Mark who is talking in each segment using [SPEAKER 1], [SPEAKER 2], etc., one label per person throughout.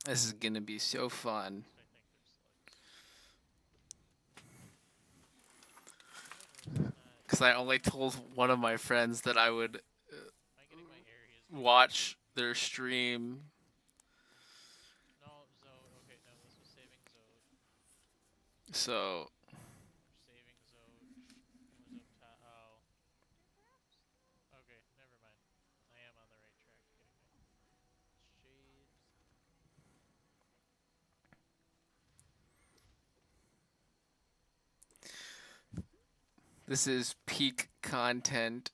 [SPEAKER 1] This is gonna be so fun. Because I only told one of my friends that I would watch their stream. So this is peak content.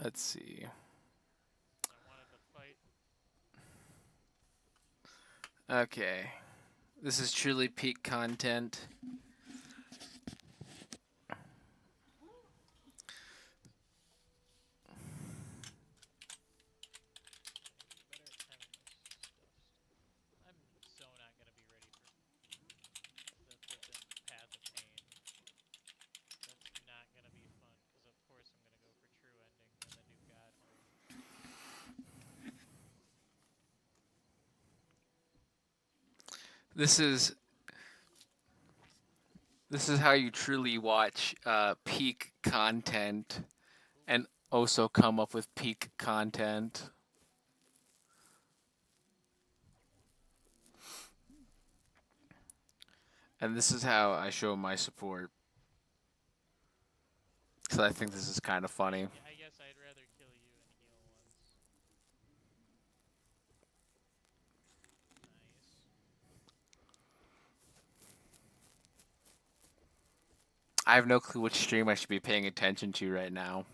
[SPEAKER 1] Let's see. Okay. This is truly peak content. This is this is how you truly watch peak content and also come up with peak content. And this is how I show my support. Because I think this is kind of funny. I have no clue which stream I should be paying attention to right now.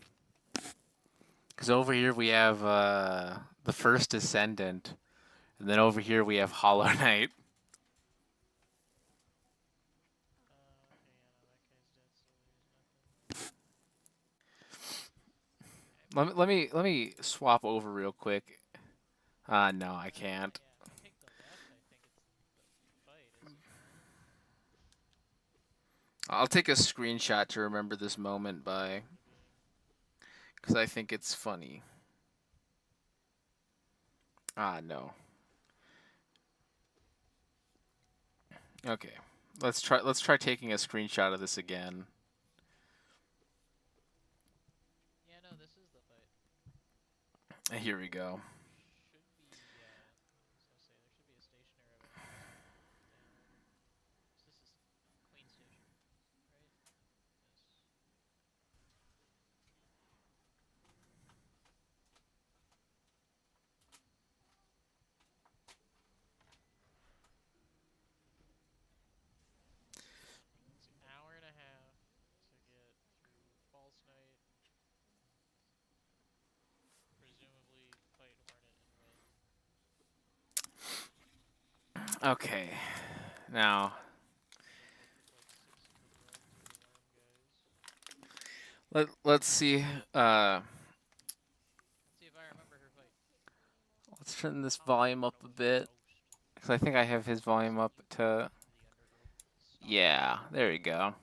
[SPEAKER 1] Because over here we have the First Descendant, and then over here we have Hollow Knight. Let me swap over real quick. No, I can't. I'll take a screenshot to remember this moment by, because I think it's funny. No. Okay. Let's try taking a screenshot of this again. Here we go. Okay. Now, let's see. Let's turn this volume up a bit. Because I think I have his volume up to. Yeah, there we go.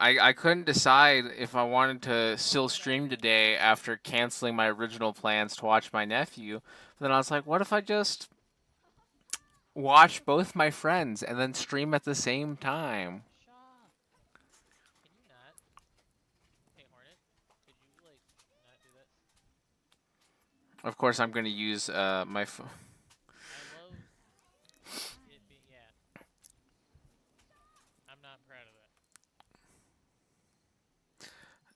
[SPEAKER 1] I couldn't decide if I wanted to still stream today after canceling my original plans to watch my nephew. But then I was like, what if I just watch both my friends and then stream at the same time? Of course, I'm going to use my.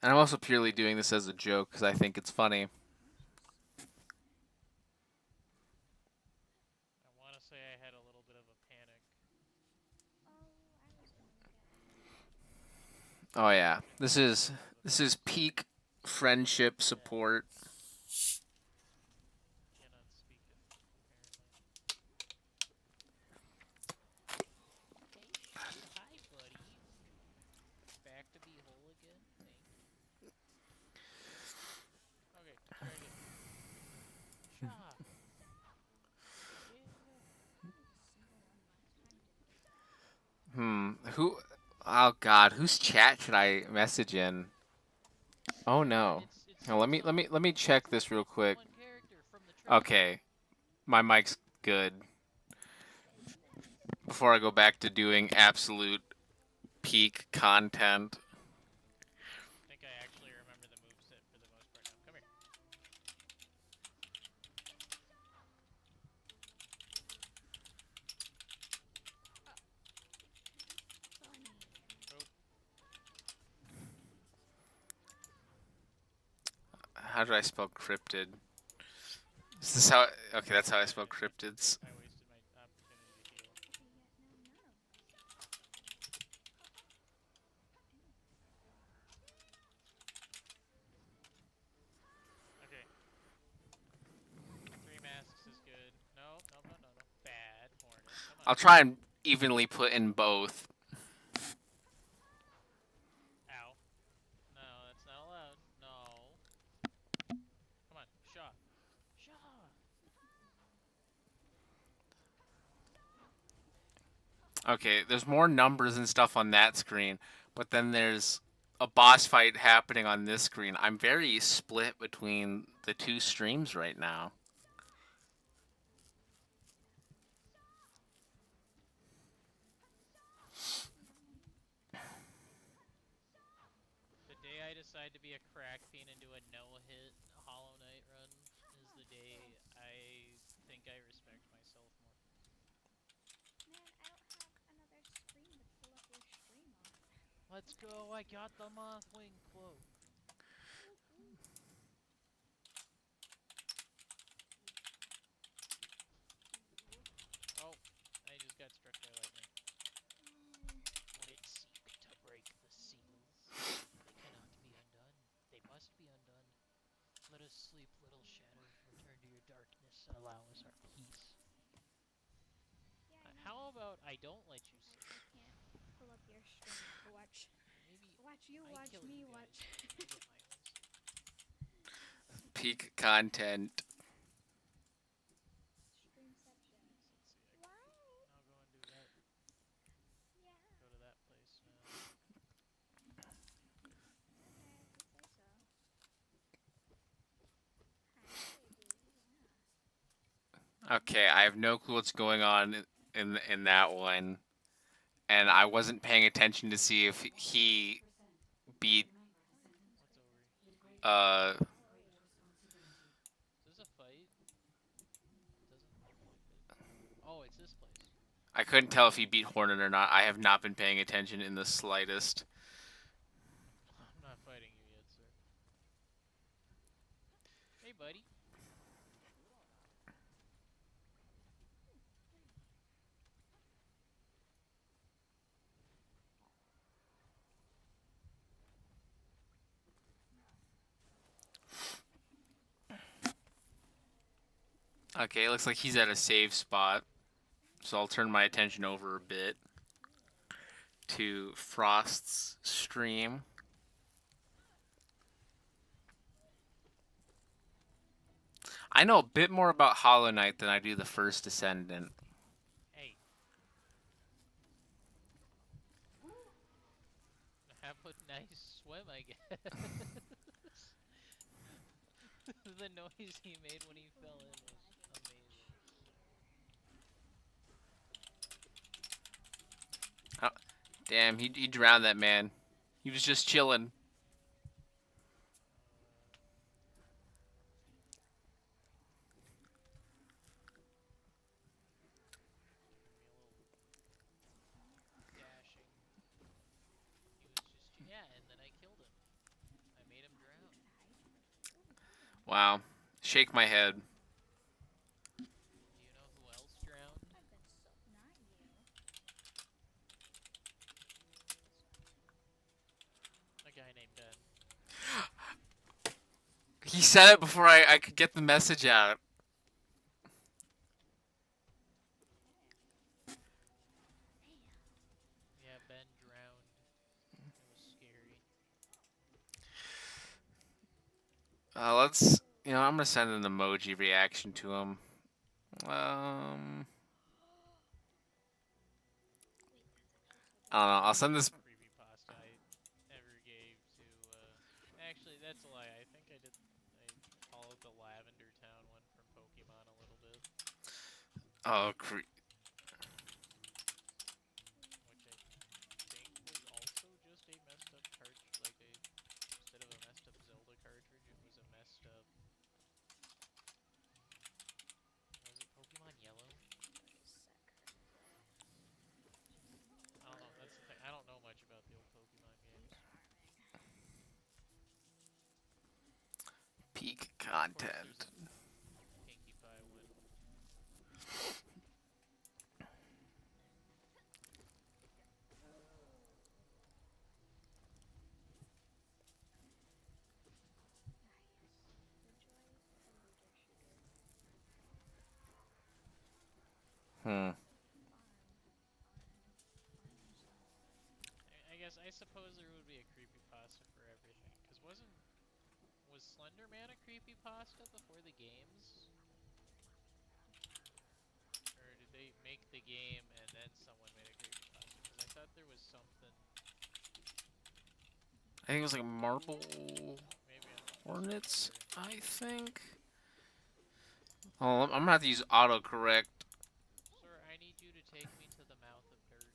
[SPEAKER 1] And I'm also purely doing this as a joke because I think it's funny. Oh yeah, this is peak friendship support. Who? Oh God, whose chat should I message in? Oh no.
[SPEAKER 2] It's
[SPEAKER 1] Now, let me check this real quick.
[SPEAKER 2] one character from the trailer.
[SPEAKER 1] Okay, my mic's good. Before I go back to doing absolute peak content.
[SPEAKER 2] I think I actually remember the moveset for the most part now. Come here. Oh,
[SPEAKER 1] How do I spell cryptid? Is this how? Okay, that's how I spell cryptids.
[SPEAKER 2] I wasted my opportunity to heal. Okay. Three masks is good. No, no, no, no, no. Bad hornet. Come on.
[SPEAKER 1] I'll try and evenly put in both.
[SPEAKER 2] Ow. No, that's not allowed. No. Come on. Shaw. Shaw.
[SPEAKER 1] Okay, there's more numbers and stuff on that screen, but then there's a boss fight happening on this screen. I'm very split between the two streams right now.
[SPEAKER 2] The day I decide to be a crack fiend and do a no-hit Hollow Knight run is the day I think I respect myself more. Let's go! I got the Mothwing cloak. Oh, I just got struck by lightning. Let it seek to break the seals. They cannot be undone. They must be undone. Let us sleep, little shadow. Return to your darkness. Allow us our peace. How about I don't let you sleep?
[SPEAKER 3] Pull up your stream to watch.
[SPEAKER 2] Maybe
[SPEAKER 3] Watch you,
[SPEAKER 2] I
[SPEAKER 3] watch
[SPEAKER 2] kill
[SPEAKER 3] me,
[SPEAKER 2] you guys.
[SPEAKER 3] watch.
[SPEAKER 2] I get my own sleep.
[SPEAKER 1] Peak content.
[SPEAKER 3] Streamception.
[SPEAKER 2] Let's see.
[SPEAKER 3] Why?
[SPEAKER 2] I'll go and do that.
[SPEAKER 3] Yeah.
[SPEAKER 2] Go to that place now.
[SPEAKER 3] Okay, if you say so.
[SPEAKER 1] Okay, I have no clue what's going on in that one, and I wasn't paying attention to see if he beat
[SPEAKER 2] What's over here?
[SPEAKER 1] uh
[SPEAKER 2] Is this a fight? Doesn't look like it. Oh, it's this place.
[SPEAKER 1] I couldn't tell if he beat Hornet or not. I have not been paying attention in the slightest.
[SPEAKER 2] I'm not fighting you yet, sir. Hey, buddy.
[SPEAKER 1] Okay, it looks like he's at a save spot. So I'll turn my attention over a bit to Frost's stream. I know a bit more about Hollow Knight than I do the first Descendant.
[SPEAKER 2] Hey. Have a nice swim, I guess. The noise he made when he fell in was amazing.
[SPEAKER 1] Oh, damn, he drowned that man. He was just chilling.
[SPEAKER 2] Give me a little dashing. He was just, yeah, and then I killed him. I made him drown.
[SPEAKER 1] Wow. Shake my head.
[SPEAKER 2] Do you know who else drowned?
[SPEAKER 3] I've been so not you.
[SPEAKER 2] A guy named Ben.
[SPEAKER 1] He said it before I could get the message out.
[SPEAKER 2] Yeah, Ben drowned. It was scary.
[SPEAKER 1] Let's, I'm gonna send an emoji reaction to him. Um, I don't know. I'll send this.
[SPEAKER 2] creepypasta I ever gave to. Actually, that's a lie. I think I did. I followed the Lavender Town one from Pokemon a little bit,
[SPEAKER 1] Oh,
[SPEAKER 2] which I think was also just a messed up cartridge. Like a instead of a messed up Zelda cartridge, it was a messed up. Was it Pokemon Yellow? I don't know. That's the thing. I don't know much about the old Pokemon games.
[SPEAKER 1] peak
[SPEAKER 2] Of course, there's
[SPEAKER 1] content.
[SPEAKER 2] Pinkie Pie one.
[SPEAKER 1] Hmm.
[SPEAKER 2] I guess I suppose there would be a creepypasta for everything. Cause was Slender Man a creepypasta before the games? Or did they make the game and then someone made a creepypasta? Because I thought there was something.
[SPEAKER 1] I think it was like Marble
[SPEAKER 2] Maybe I'm
[SPEAKER 1] Hornets.
[SPEAKER 2] misremembering.
[SPEAKER 1] I think. Oh, I'm gonna have to use autocorrect.
[SPEAKER 2] Sir, I need you to take me to the mouth of dirt.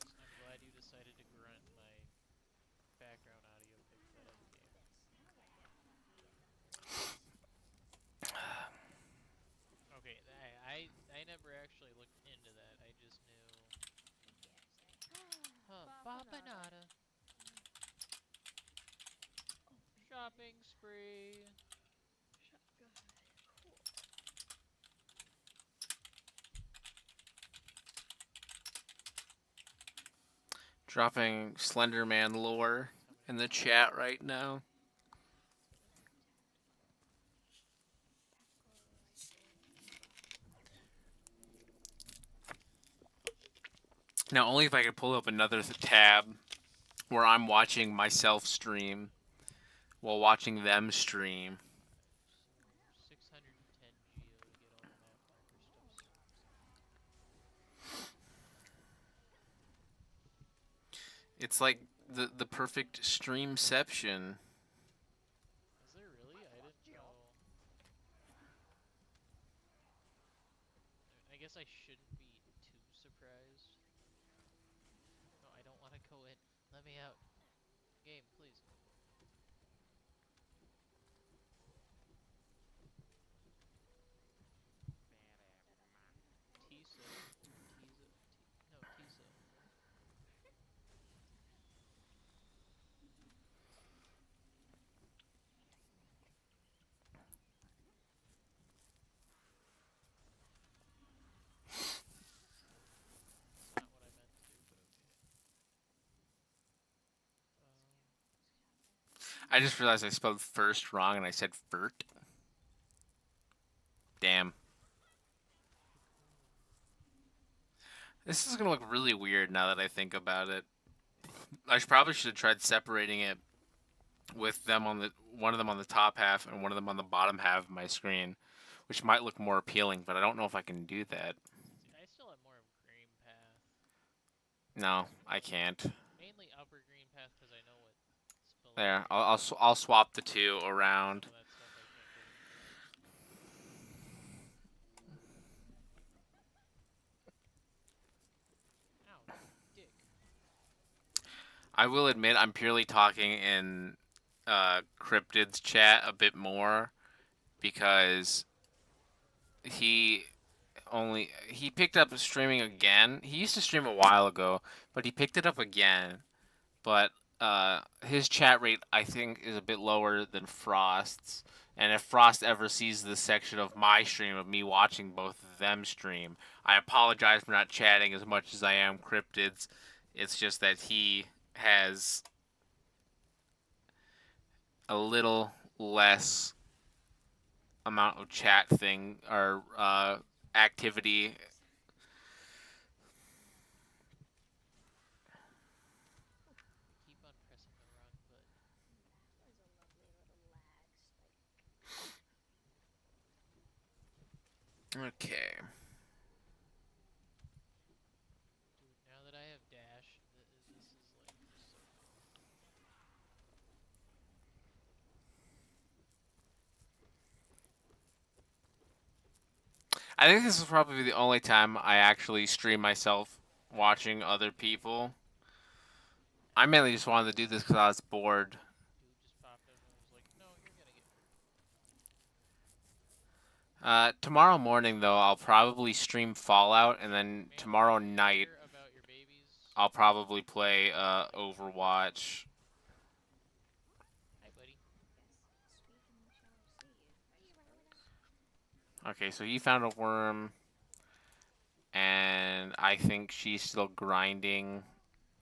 [SPEAKER 2] Yes, I'm glad you decided to grunt. My background audio picked that up game. Okay, I never actually looked into that. I just knew. Huh, Babanada. Shopping spree.
[SPEAKER 1] Dropping Slenderman lore in the chat right now. Now, only if I could pull up another tab where I'm watching myself stream while watching them stream.
[SPEAKER 2] 610 geo to get all the map marker stuff.
[SPEAKER 1] It's like the perfect streamception.
[SPEAKER 2] Is there really? I didn't know. I guess I shouldn't be too surprised. No, I don't want to go in. Let me out. Game, please. Tisa. Tisa. No, Tisa. Not what I meant to, but okay.
[SPEAKER 1] I just realized I spelled first wrong and I said Fert. Damn. This is gonna look really weird now that I think about it. Probably should have tried separating it with them on the one of them on the top half and one of them on the bottom half of my screen, which might look more appealing, but I don't know if I can do that.
[SPEAKER 2] See, I still have more of Green Path.
[SPEAKER 1] No, I can't.
[SPEAKER 2] Mainly Upper Green Path because I know what's below.
[SPEAKER 1] There, I'll swap the two around.
[SPEAKER 2] All that stuff I can't get into. Ow, dick.
[SPEAKER 1] I will admit I'm purely talking in Cryptid's chat a bit more because he he picked up streaming again. He used to stream a while ago, but he picked it up again. But his chat rate I think is a bit lower than Frost's. And if Frost ever sees this section of my stream of me watching both of them stream, I apologize for not chatting as much as I am Cryptid's. It's just that he has a little less amount of chat thing or activity.
[SPEAKER 2] Keep on pressing the wrong button.
[SPEAKER 1] Okay.
[SPEAKER 2] Dude, now that I have dash, this is like just so good.
[SPEAKER 1] I think this is probably the only time I actually stream myself watching other people. I mainly just wanted to do this because I was bored.
[SPEAKER 2] Dude just popped up and was like, "No, you're gonna get hurt."
[SPEAKER 1] Tomorrow morning, though, I'll probably stream Fallout, and then
[SPEAKER 2] Ma'am,
[SPEAKER 1] tomorrow
[SPEAKER 2] do you
[SPEAKER 1] night,
[SPEAKER 2] care about your babies?
[SPEAKER 1] I'll probably play
[SPEAKER 2] Thank you.
[SPEAKER 1] Overwatch.
[SPEAKER 2] Hi, buddy.
[SPEAKER 3] Yes, sweet, and we shall see you. Are you right over there?
[SPEAKER 1] Okay, so he found a worm, and I think she's still grinding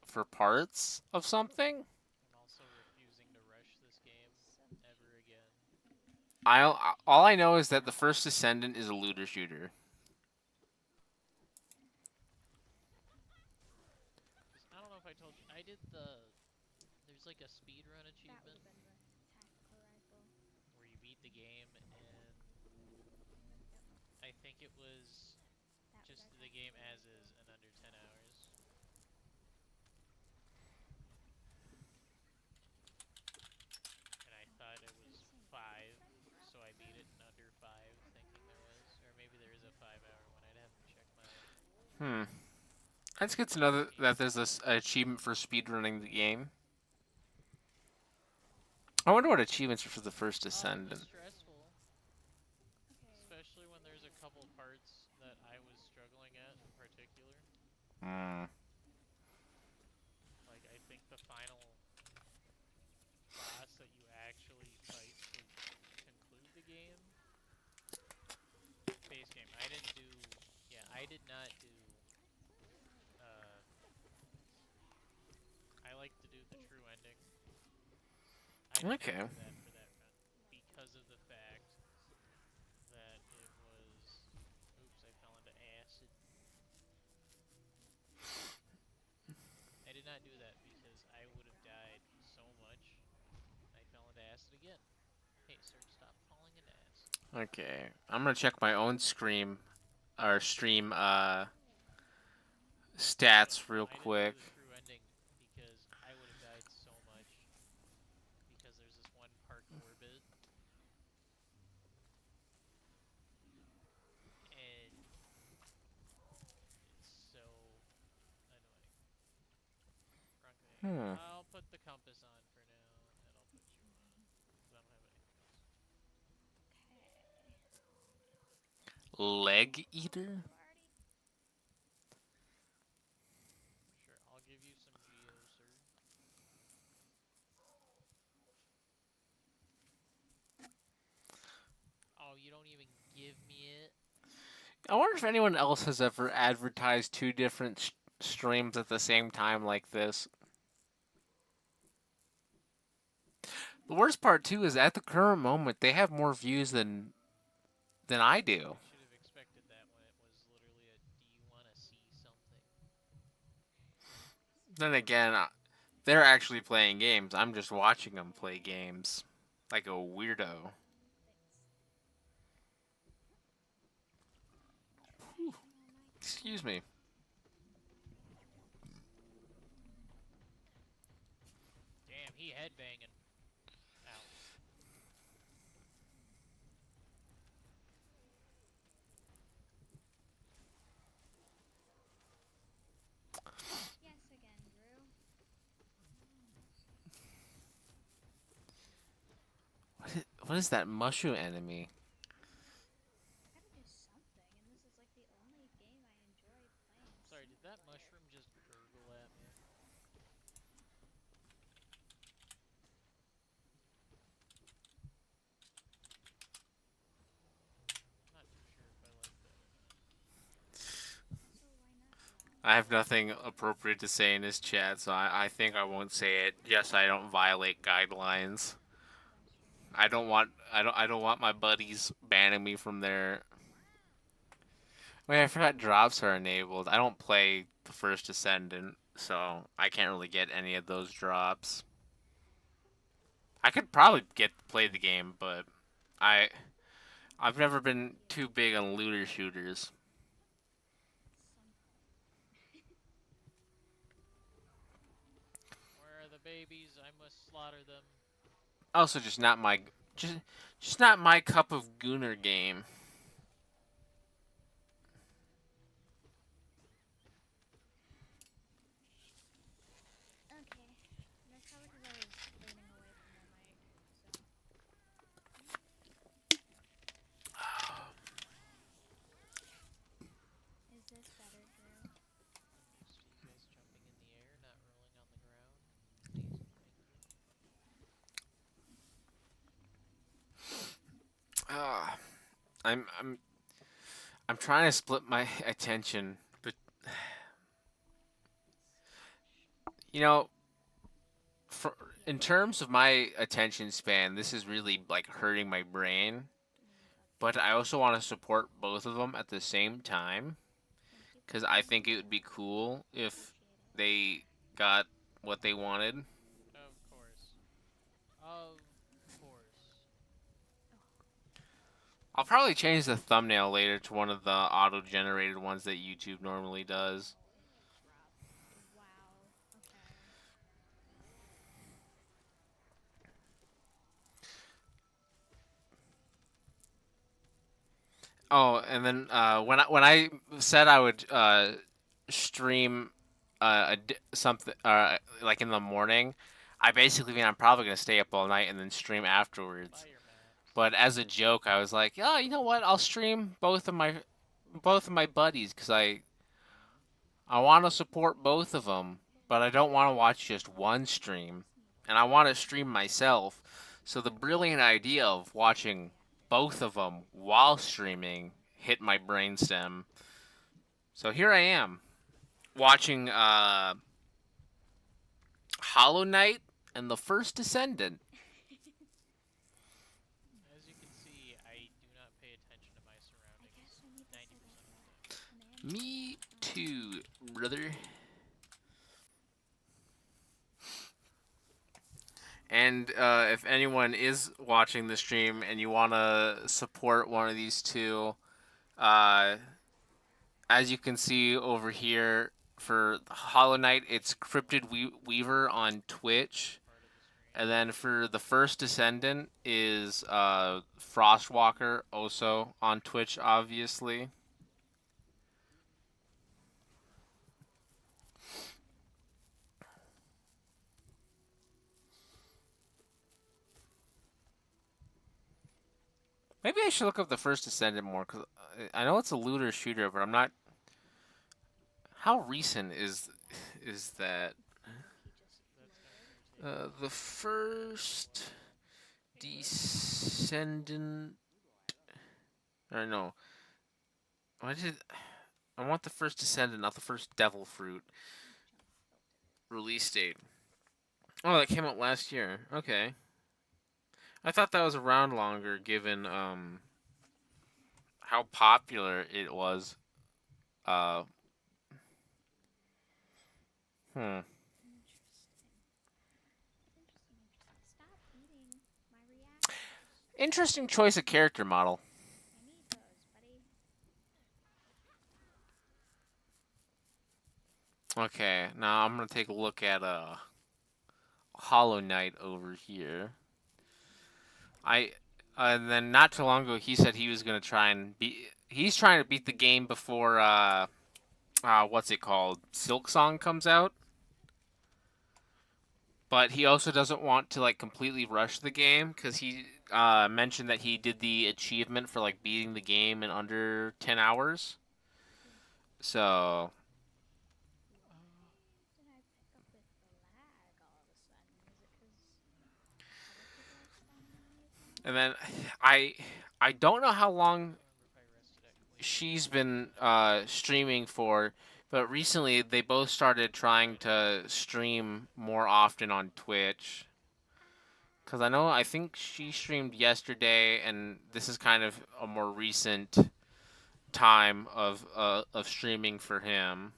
[SPEAKER 1] for parts of something.
[SPEAKER 2] I'm also refusing to rush this game
[SPEAKER 3] Some
[SPEAKER 2] ever again.
[SPEAKER 1] All I know is that the first Descendant is a looter shooter.
[SPEAKER 2] Because I don't know if I told you, I did the. There's like a speedrun
[SPEAKER 3] that would
[SPEAKER 2] achievement
[SPEAKER 3] have been the tactical rifle.
[SPEAKER 2] where you beat the game in.
[SPEAKER 3] Yep,
[SPEAKER 2] I think it was
[SPEAKER 3] that was
[SPEAKER 2] just
[SPEAKER 3] our
[SPEAKER 2] the game
[SPEAKER 3] tactical
[SPEAKER 2] as
[SPEAKER 3] rifle.
[SPEAKER 2] is in under 10 hours. And I thought it was
[SPEAKER 3] Insane.
[SPEAKER 2] 5,
[SPEAKER 3] Friend
[SPEAKER 2] so I beat it in under 5, thinking there was. Or maybe there is a 5-hour one. I'd have to check my
[SPEAKER 1] Hmm. That's good to know that there's this achievement for speedrunning the game. I wonder what achievements are for the first
[SPEAKER 2] Oh, it was
[SPEAKER 1] Descendant.
[SPEAKER 2] stressful.
[SPEAKER 3] Okay.
[SPEAKER 2] Especially when there's a couple parts that I was struggling at in particular.
[SPEAKER 1] Hmm.
[SPEAKER 2] Like, I think the final boss that you actually fight to conclude the game. Base game. I didn't do. Yeah, I did not do. Uh, I like to do the
[SPEAKER 3] Ooh,
[SPEAKER 2] true ending. I did not
[SPEAKER 1] Okay.
[SPEAKER 2] do that for that run because of the fact that it was. Oops, I fell into acid. I did not do that because I would have died so much. I fell into acid again. Hey, sir, stop falling into acid.
[SPEAKER 1] Okay. I'm gonna check my own stream
[SPEAKER 2] So,
[SPEAKER 1] stats real
[SPEAKER 2] I didn't do
[SPEAKER 1] quick.
[SPEAKER 2] the true ending because I would have died so much because there's this one parkour bit and it's so annoying.
[SPEAKER 1] Hmm.
[SPEAKER 2] I'll put the compass on for now and I'll put you on because I don't have anything else.
[SPEAKER 3] okay.
[SPEAKER 1] Leg
[SPEAKER 3] Oh,
[SPEAKER 1] Eater?
[SPEAKER 3] you already?
[SPEAKER 2] Sure, I'll give you some geo, sir. Oh, you don't even give me it?
[SPEAKER 1] I wonder if anyone else has ever advertised two different streams at the same time like this. The worst part too is at the current moment they have more views than I do.
[SPEAKER 2] I should have expected that when it was literally a do you want to see something?
[SPEAKER 1] Then again, they're actually playing games. I'm just watching them play games like a weirdo.
[SPEAKER 3] Thanks.
[SPEAKER 1] Whew.
[SPEAKER 3] Trashing all night.
[SPEAKER 1] Excuse me.
[SPEAKER 2] Damn, he headbanging. Ow.
[SPEAKER 3] Yes, again, Drew.
[SPEAKER 1] What is that mushroom enemy?
[SPEAKER 3] I gotta do something, and this is like the only game I enjoy playing
[SPEAKER 2] Sorry, did
[SPEAKER 3] single
[SPEAKER 2] that
[SPEAKER 3] player.
[SPEAKER 2] mushroom just gurgle at me? I'm not too sure if I like that or not.
[SPEAKER 3] So why not allow
[SPEAKER 1] I have nothing appropriate to say in this chat, so I think I won't say it. Yes, I don't violate guidelines.
[SPEAKER 3] That's true.
[SPEAKER 1] I don't want my buddies banning me from their. Wait, I forgot drops are enabled. I don't play the first Descendant, so I can't really get any of those drops. I could probably get play the game, but I I've never been too big on looter shooters.
[SPEAKER 2] Where are the babies? I must slaughter them.
[SPEAKER 1] Also, just not my cup of Gooner game.
[SPEAKER 3] Okay. That's probably because I was leaning away from the mic. So. Is this better, Drew?
[SPEAKER 2] I'm used to you guys jumping in the air, not rolling on the ground. Please, thank you.
[SPEAKER 1] I'm I'm trying to split my attention, but you know, for in terms of my attention span, this is really like hurting my brain. But I also want to support both of them at the same time
[SPEAKER 3] Thank you for
[SPEAKER 1] because I think
[SPEAKER 3] sharing.
[SPEAKER 1] it would be cool if
[SPEAKER 3] Appreciate it.
[SPEAKER 1] they got what they wanted.
[SPEAKER 2] Of course. Of course.
[SPEAKER 1] I'll probably change the thumbnail later to one of the auto-generated ones that YouTube normally does.
[SPEAKER 3] Wow. Okay.
[SPEAKER 1] Oh, and then when I said I would stream something like in the morning, I basically mean I'm probably gonna stay up all night and then stream afterwards.
[SPEAKER 2] Fire maps.
[SPEAKER 1] But as a joke, I was like, oh, you know what? I'll stream both of my buddies because I want to support both of them, but I don't want to watch just one stream, and I want to stream myself. So the brilliant idea of watching both of them while streaming hit my brainstem. So here I am watching Hollow Knight and the First Descendant.
[SPEAKER 2] As you can see, I do not pay attention to my
[SPEAKER 3] I
[SPEAKER 2] surroundings
[SPEAKER 3] guess I need to
[SPEAKER 2] 90%
[SPEAKER 3] set
[SPEAKER 2] of
[SPEAKER 3] up
[SPEAKER 2] the time.
[SPEAKER 3] a command
[SPEAKER 1] Me
[SPEAKER 3] center.
[SPEAKER 1] too, brother. And if anyone is watching the stream and you want to support one of these two, uh, as you can see over here for Hollow Knight, it's Cryptid Weaver on Twitch.
[SPEAKER 2] Part of the stream.
[SPEAKER 1] And then for the First Descendant is Frostwalker, also on Twitch, obviously. Maybe I should look up the First Descendant more, because I know it's a looter shooter, but I'm not... How recent is that?
[SPEAKER 3] He just
[SPEAKER 2] That's kind of
[SPEAKER 3] loaded.
[SPEAKER 2] irritating.
[SPEAKER 1] The First Descendant... Or no. Why did... I want the First Descendant, not the First Devil Fruit. Release date. Oh, that came out last year. Okay. I thought that was around longer, given how popular it was. Uh, hmm.
[SPEAKER 3] Interesting. Stop eating my reactions.
[SPEAKER 1] Interesting choice of character model.
[SPEAKER 3] I need those, buddy.
[SPEAKER 1] Okay, now I'm gonna take a look at Hollow Knight over here. And then not too long ago he said he was gonna try and beat. He's trying to beat the game before what's it called? Silk Song comes out. But he also doesn't want to like completely rush the game because he mentioned that he did the achievement for like beating the game in under 10 hours. So,
[SPEAKER 3] Why did I pick up with the lag all of a sudden? Is it because other people are spawning on me again?
[SPEAKER 1] and then I don't know how long
[SPEAKER 2] I don't remember if I rested at Quake.
[SPEAKER 1] she's been streaming for, but recently they both started trying to stream more often on Twitch. Because I think she streamed yesterday, and this is kind of a more recent time of streaming for him.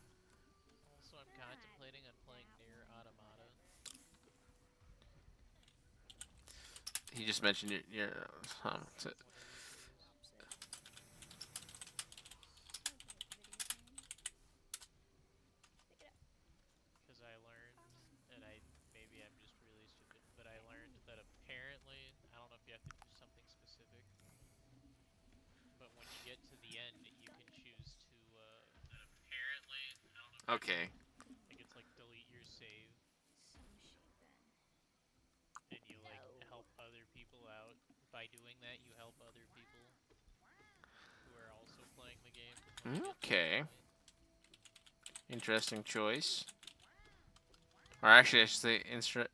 [SPEAKER 2] Also, I'm contemplating on playing Nier Automata.
[SPEAKER 1] He just mentioned your
[SPEAKER 2] That's one of his releases.
[SPEAKER 1] Okay.
[SPEAKER 2] I think it's like delete your save,
[SPEAKER 3] Some shit then.
[SPEAKER 2] and you like help
[SPEAKER 3] No.
[SPEAKER 2] other people out. By doing that, you help other people who are also playing the game when you get to that
[SPEAKER 1] Okay.
[SPEAKER 2] point.
[SPEAKER 1] Interesting choice. Or actually, I should say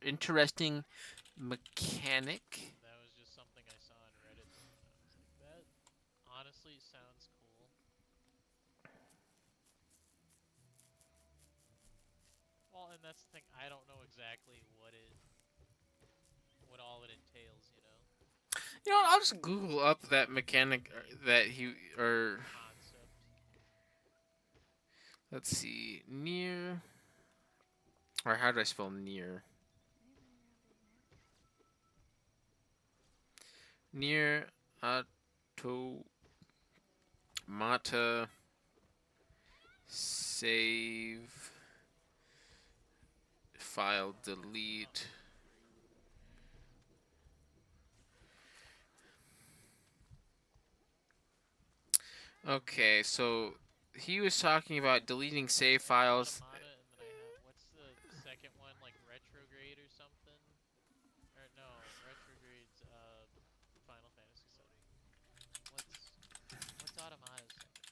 [SPEAKER 1] interesting mechanic.
[SPEAKER 2] That was just something I saw on Reddit, and I was like, that honestly sounds cool. Well, and that's the thing. I don't know exactly what all it entails. You know,
[SPEAKER 1] You know, I'll just Google up that mechanic that he or
[SPEAKER 2] concept.
[SPEAKER 1] let's see, near or how do I spell near? Near automata save file delete. Okay, so he was talking about deleting save files.
[SPEAKER 2] Automata, and then I have what's the second one, like retrograde or something? Or no, retrograde's Final Fantasy VII. What's Automata's second one?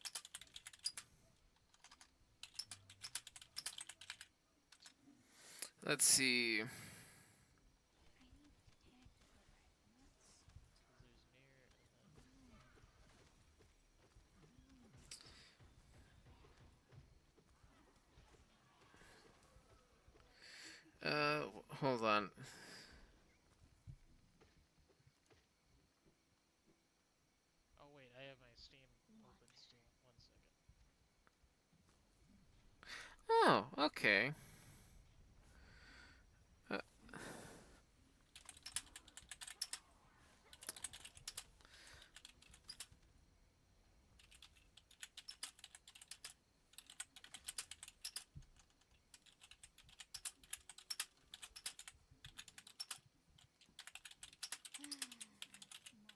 [SPEAKER 1] Let's see.
[SPEAKER 3] I need tactical rifle,
[SPEAKER 2] Because there's near and then
[SPEAKER 1] Hold on.
[SPEAKER 2] oh wait, I have my Steam open still. 1 second.
[SPEAKER 1] Oh, okay. Uh,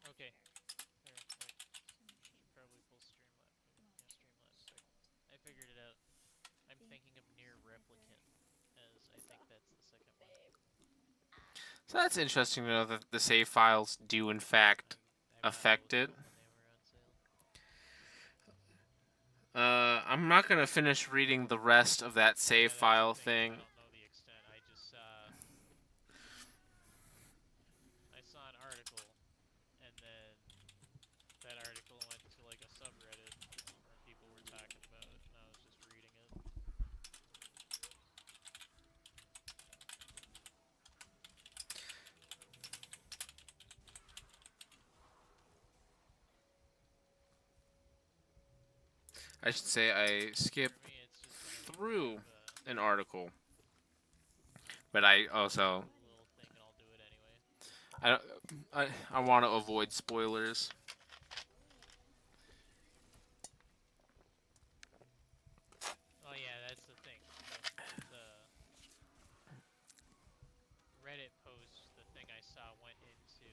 [SPEAKER 2] Okay. Here, wait.
[SPEAKER 3] Some shit.
[SPEAKER 2] Should probably pull Streamlabs. Yeah, Streamlabs. I figured it out. I'm thinking of Near Replicant, as I think that's the second one.
[SPEAKER 1] so that's interesting to know that the save files do in fact
[SPEAKER 2] I bought
[SPEAKER 1] affect
[SPEAKER 2] both of
[SPEAKER 1] it.
[SPEAKER 2] them when they were on sale.
[SPEAKER 1] I'm not gonna finish reading the rest of that save
[SPEAKER 2] Yeah, that's
[SPEAKER 1] file
[SPEAKER 2] the thing. Is
[SPEAKER 1] thing.
[SPEAKER 2] I don't know the extent. I just I saw an article, and then that article went to like a subreddit where people were talking about it, and I was just reading it.
[SPEAKER 1] I should say I skipped
[SPEAKER 2] For me, it's just whenever you
[SPEAKER 1] through
[SPEAKER 2] have
[SPEAKER 1] an article, but I also
[SPEAKER 2] a little thing, and I'll do it anyway.
[SPEAKER 1] I don't- I want to avoid spoilers.
[SPEAKER 2] Oh yeah, that's the thing. The Reddit post, the thing I saw went into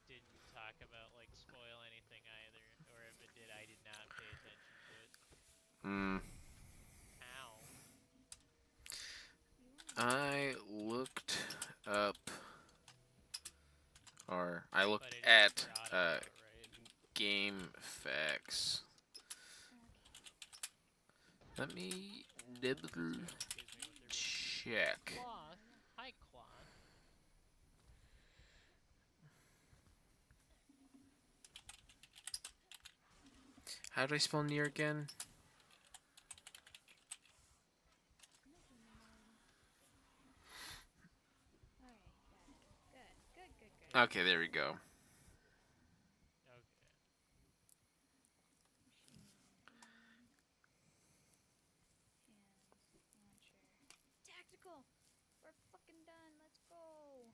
[SPEAKER 2] didn't talk about like spoil anything either, or if it did, I did not pay attention to it.
[SPEAKER 1] Hmm.
[SPEAKER 2] Ow.
[SPEAKER 1] I looked up, or I looked
[SPEAKER 2] But it is
[SPEAKER 1] at
[SPEAKER 2] for Automata, right?
[SPEAKER 1] game facts. Let me double
[SPEAKER 2] Someone excuse me with their biscuits.
[SPEAKER 1] check.
[SPEAKER 2] Cloth. Hi, Cloth.
[SPEAKER 1] How do I spell near again?
[SPEAKER 3] Alright, got it. Good.
[SPEAKER 1] Okay, there we go.
[SPEAKER 2] Okay.
[SPEAKER 3] Tactical! We're fucking done. Let's go.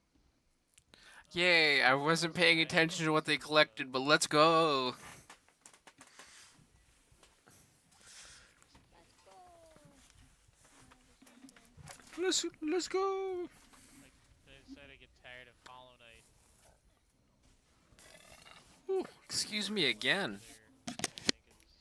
[SPEAKER 1] Yay! I wasn't paying attention to what they collected, but let's go.
[SPEAKER 3] Let's go.
[SPEAKER 1] Let's go.
[SPEAKER 2] Like, I decided to get tired of Hollow Knight.
[SPEAKER 1] Ooh, excuse me again.
[SPEAKER 2] There, I think it's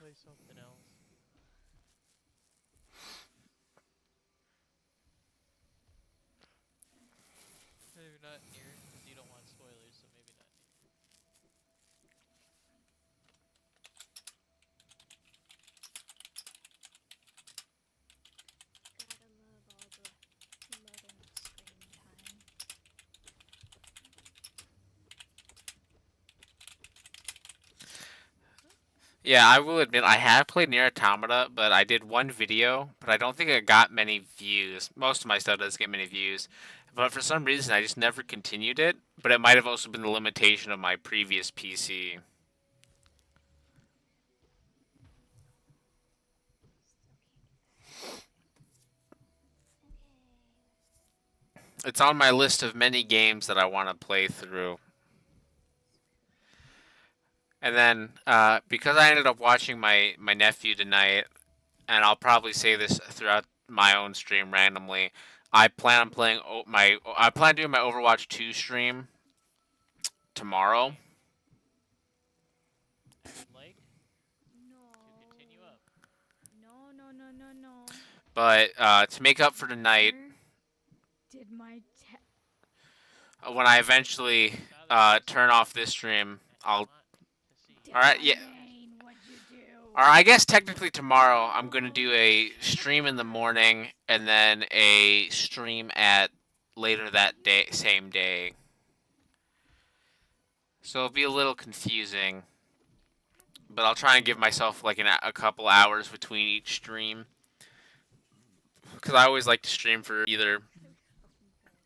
[SPEAKER 2] play something else. Maybe not near, because you don't want spoilers, so maybe not near.
[SPEAKER 3] Gotta love all the loading screen time.
[SPEAKER 1] Yeah, I will admit I have played Nier Automata, but I did one video, but I don't think it got many views. Most of my stuff doesn't get many views, but for some reason I just never continued it. But it might have also been the limitation of my previous PC. It's on my list of many games that I want to play through. And then, because I ended up watching my nephew tonight, and I'll probably say this throughout my own stream randomly, I plan on playing I plan on doing my Overwatch 2 stream tomorrow.
[SPEAKER 2] I would like
[SPEAKER 3] No.
[SPEAKER 2] to continue up.
[SPEAKER 3] No, no, no, no, no.
[SPEAKER 1] But to make up for tonight,
[SPEAKER 3] Where did my
[SPEAKER 1] when I eventually turn off this stream,
[SPEAKER 2] I
[SPEAKER 1] I'll.
[SPEAKER 2] want to see.
[SPEAKER 3] did
[SPEAKER 1] Alright,
[SPEAKER 3] my
[SPEAKER 1] yeah.
[SPEAKER 3] main, what'd you do?
[SPEAKER 1] Or I guess technically tomorrow I'm gonna do a stream in the morning and then a stream at later that day, same day. So it'll be a little confusing, but I'll try and give myself like a couple hours between each stream, because I always like to stream for either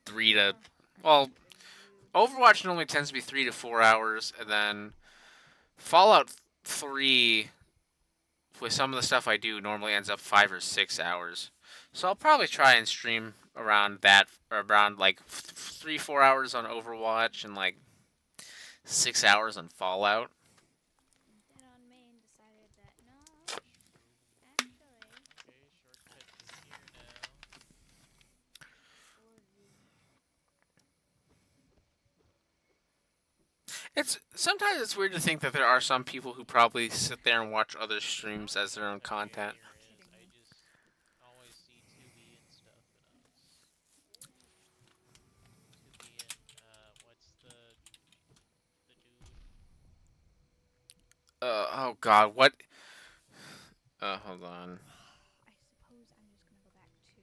[SPEAKER 1] 3 to, well, Overwatch normally tends to be 3 to 4 hours, and then Fallout 3 with some of the stuff I do normally ends up 5 or 6 hours. So I'll probably try and stream around that, or around like 3-4 hours on Overwatch and like 6 hours on Fallout.
[SPEAKER 3] Dead on main decided that no, actually,
[SPEAKER 2] Okay, shortcut to here now.
[SPEAKER 3] for you.
[SPEAKER 1] Sometimes it's weird to think that there are some people who probably sit there and watch other streams as their own content.
[SPEAKER 2] I just always see Tubi and stuff, and Tubi and what's the dude?
[SPEAKER 1] Oh God, what? Hold on.
[SPEAKER 3] I suppose I'm just gonna go back to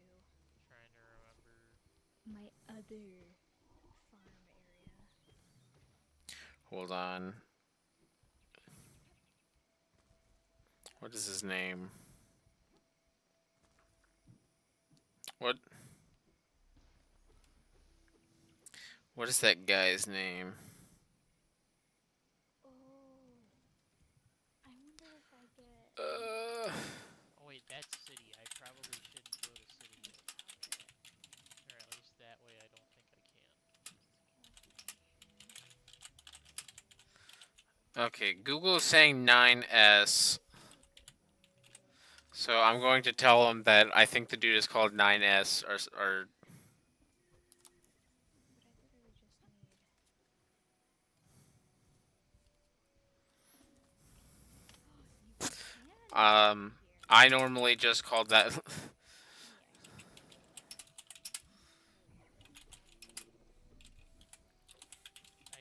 [SPEAKER 2] Trying to remember.
[SPEAKER 3] my other farm area.
[SPEAKER 1] Hold on. What is his name? What? What is that guy's name?
[SPEAKER 3] Oh, I wonder if I get.
[SPEAKER 1] Uh,
[SPEAKER 2] Oh wait, that's city. I probably shouldn't go to city yet. Or at least that way I don't think I can.
[SPEAKER 1] okay, Google is saying 9S. So I'm going to tell him that I think the dude is called 9S or
[SPEAKER 3] But I literally just need.
[SPEAKER 1] I normally just called that.
[SPEAKER 2] I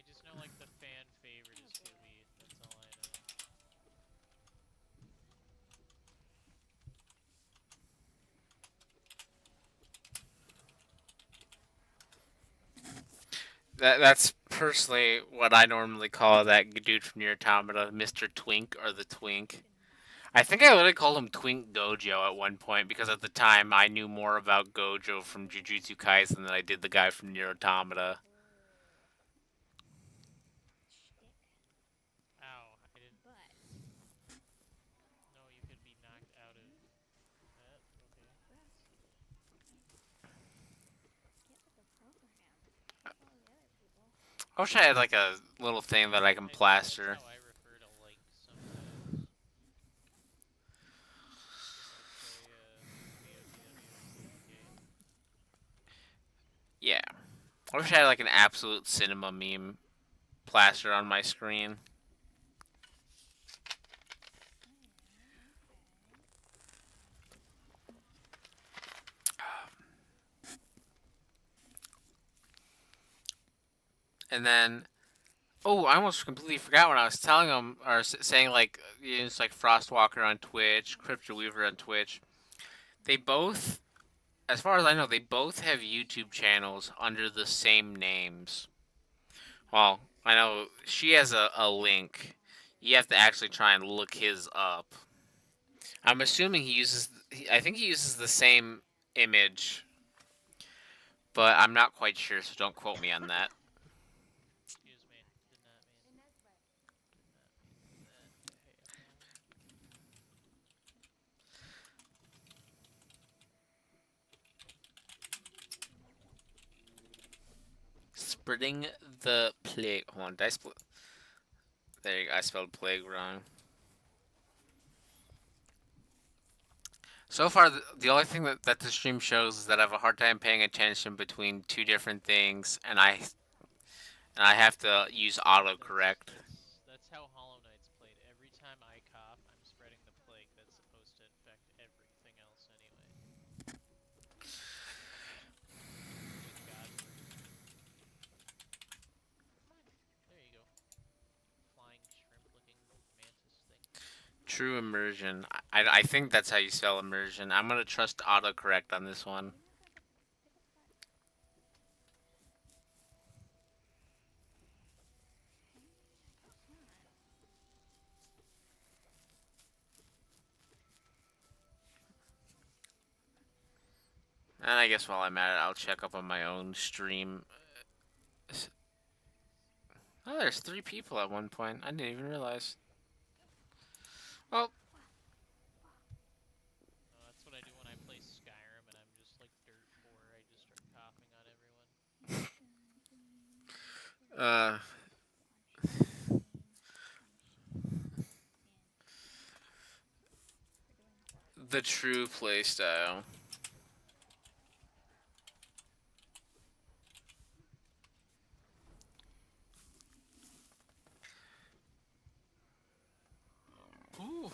[SPEAKER 2] just know like the fan favorite is Tubi. That's all I know.
[SPEAKER 1] That's personally what I normally call that dude from Nier Automata, Mr. Twink or the Twink. I think I literally called him Twink Gojo at one point because at the time I knew more about Gojo from Jujutsu Kaisen than I did the guy from Nier Automata.
[SPEAKER 2] Ow, I didn't
[SPEAKER 3] But
[SPEAKER 2] know you could be knocked out of that. Okay.
[SPEAKER 3] get with the program. Like all the other people.
[SPEAKER 1] I wish I had like a little thing that I can plaster.
[SPEAKER 2] That's how I refer to like sometimes. Just like say
[SPEAKER 1] Yeah. I wish I had like an absolute cinema meme plastered on my screen. And then, oh, I almost completely forgot when I was telling him or saying like it's like Frostwalker on Twitch, Crypto Weaver on Twitch. They both, as far as I know, they both have YouTube channels under the same names. Well, I know she has a link. You have to actually try and look his up. I'm assuming he uses. I think he uses the same image, but I'm not quite sure, so don't quote me on that.
[SPEAKER 2] Excuse me. Did not mean. Did not mean that to happen.
[SPEAKER 1] Spreading the plague. Hold on, did I split? There you go. I spelled plague wrong. So far, the only thing that the stream shows is that I have a hard time paying attention between two different things, and I have to use autocorrect.
[SPEAKER 2] That's how Hollow Knight's played. Every time I cough, I'm spreading the plague that's supposed to infect everything else anyway. With God's mercy. Come on. There you go. Flying shrimp-looking mantis thing.
[SPEAKER 1] True immersion. I think that's how you spell immersion. I'm gonna trust autocorrect on this one. And I guess while I'm at it, I'll check up on my own stream. Oh, there's 3 people at one point. I didn't even realize. Well,
[SPEAKER 2] That's what I do when I play Skyrim and I'm just like dirt poor. I just start coughing on everyone.
[SPEAKER 1] uh, the true playstyle. Ooh.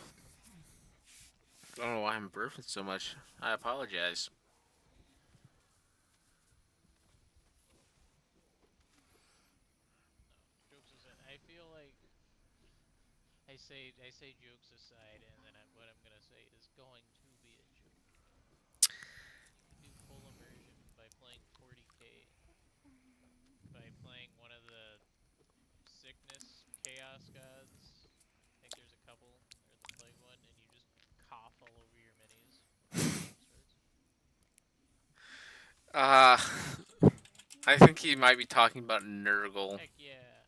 [SPEAKER 1] I don't know why I'm burping so much. I apologize.
[SPEAKER 2] No, jokes aside, I feel like I say jokes aside, and then what I'm gonna say is going to be a joke. You can do full immersion by playing 40k, by playing one of the sickness chaos gods. I think there's a couple, or the plague one, and you just cough all over your minis when the game starts.
[SPEAKER 1] Uh, I think he might be talking about Nurgle.
[SPEAKER 2] Heck yeah,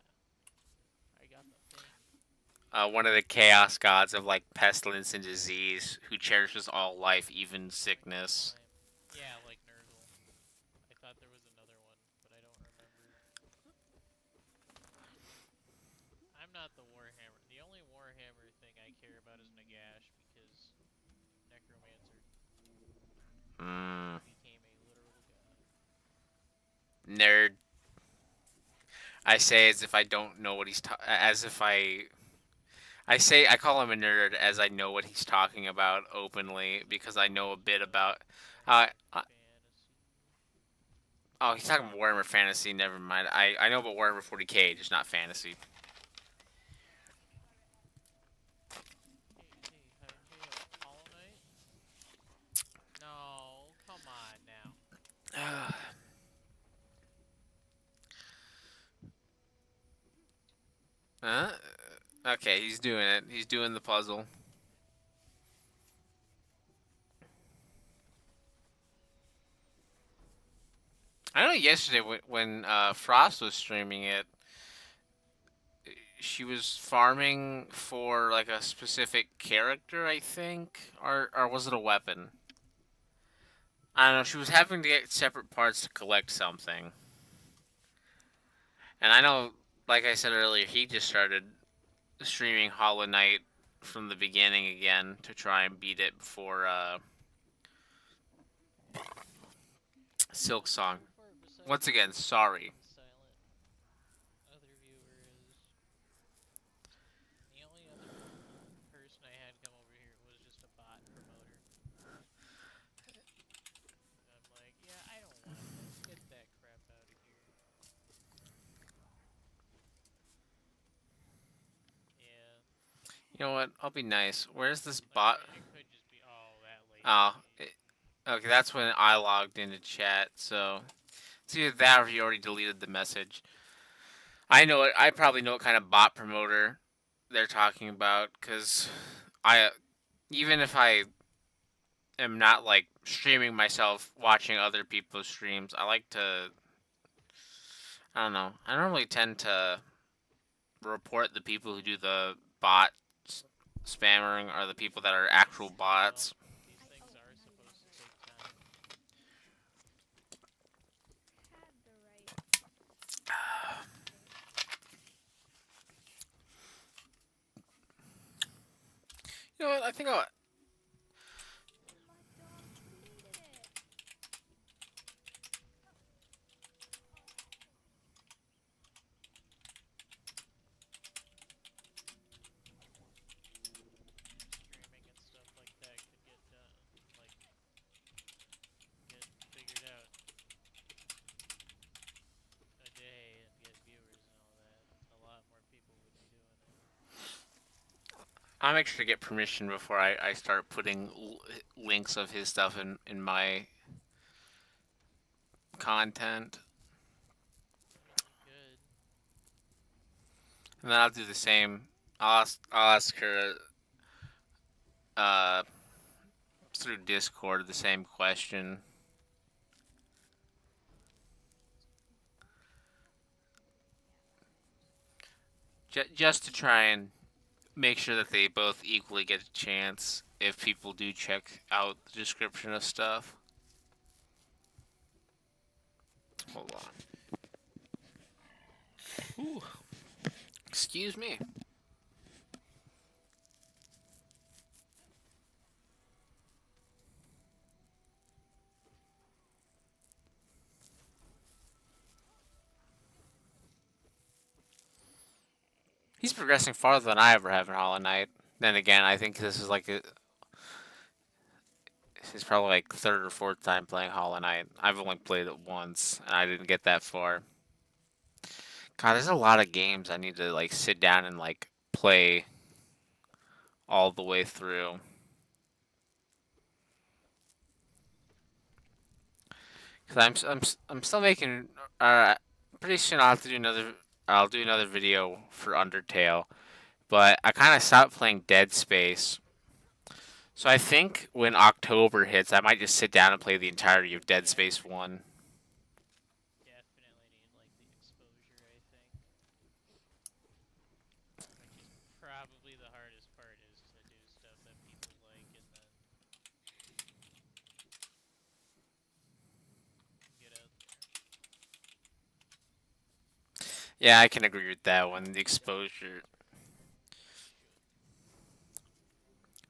[SPEAKER 2] I got the thing.
[SPEAKER 1] One of the chaos gods of like pestilence and disease, who cherishes all life, even sickness.
[SPEAKER 2] Yeah, like Nurgle. I thought there was another one, but I don't remember. I'm not the Warhammer. The only Warhammer thing I care about is Nagash because Necromancer
[SPEAKER 1] Mm,
[SPEAKER 2] became a literal god.
[SPEAKER 1] nerd. I say as if I don't know what as if I call him a nerd as I know what he's talking about openly because I know a bit about. Uh, uh,
[SPEAKER 2] Fantasy.
[SPEAKER 1] oh, he's talking about Warhammer Fantasy. Never mind. I know about Warhammer 40k, just not fantasy.
[SPEAKER 2] Hey, Hollow Knight? No, come on now.
[SPEAKER 1] Huh? Okay, he's doing it. He's doing the puzzle. I know yesterday when Frost was streaming it, she was farming for like a specific character, I think, or was it a weapon? I don't know. She was having to get separate parts to collect something, and I know, like I said earlier, he just started streaming Hollow Knight from the beginning again to try and beat it before Silk Song.
[SPEAKER 2] So far, besides
[SPEAKER 1] Once again, sorry.
[SPEAKER 2] silent other viewer is the only other person I had come over here was just a bot promoter. I'm like, yeah, I don't want that. Get that crap out of here.
[SPEAKER 1] You know what? I'll be nice. Where's this
[SPEAKER 2] Like,
[SPEAKER 1] bot?
[SPEAKER 2] it could just be that late.
[SPEAKER 1] Oh, okay. That's when I logged into chat. So it's either that or he already deleted the message. I know it. I probably know what kind of bot promoter they're talking about because I, even if I am not like streaming myself, watching other people's streams, I like to. I don't know. I normally tend to report the people who do the bot spamming or the people that are actual bots.
[SPEAKER 2] These
[SPEAKER 3] I
[SPEAKER 2] things
[SPEAKER 3] oh
[SPEAKER 2] are
[SPEAKER 3] now you
[SPEAKER 2] supposed to
[SPEAKER 3] have
[SPEAKER 2] take time.
[SPEAKER 3] had the right
[SPEAKER 1] You know what? I think I'll.
[SPEAKER 3] my dog deleted it.
[SPEAKER 2] Streaming and stuff like that could get done, like, get figured out a day and get viewers and all that. A lot more people would be doing it.
[SPEAKER 1] I'll make sure to get permission before I start putting links of his stuff in my content.
[SPEAKER 2] That'd be good.
[SPEAKER 1] And then I'll do the same. I'll ask her uh, through Discord the same question. Just to try and make sure that they both equally get a chance if people do check out the description of stuff. Hold on. Ooh. Excuse me. He's progressing farther than I ever have in Hollow Knight. Then again, I think this is like he's probably like third or fourth time playing Hollow Knight. I've only played it once, and I didn't get that far. God, there's a lot of games I need to like sit down and like play all the way through. Cause I'm still making. Pretty soon I'll have to do another. I'll do another video for Undertale, but I kind of stopped playing Dead Space. So I think when October hits, I might just sit down and play the entirety of Dead Space 1.
[SPEAKER 2] Definitely need, like, the exposure, I think. Which is probably the hardest part, is to do stuff that people like and then get out there.
[SPEAKER 1] Yeah, I can agree with that one. The exposure.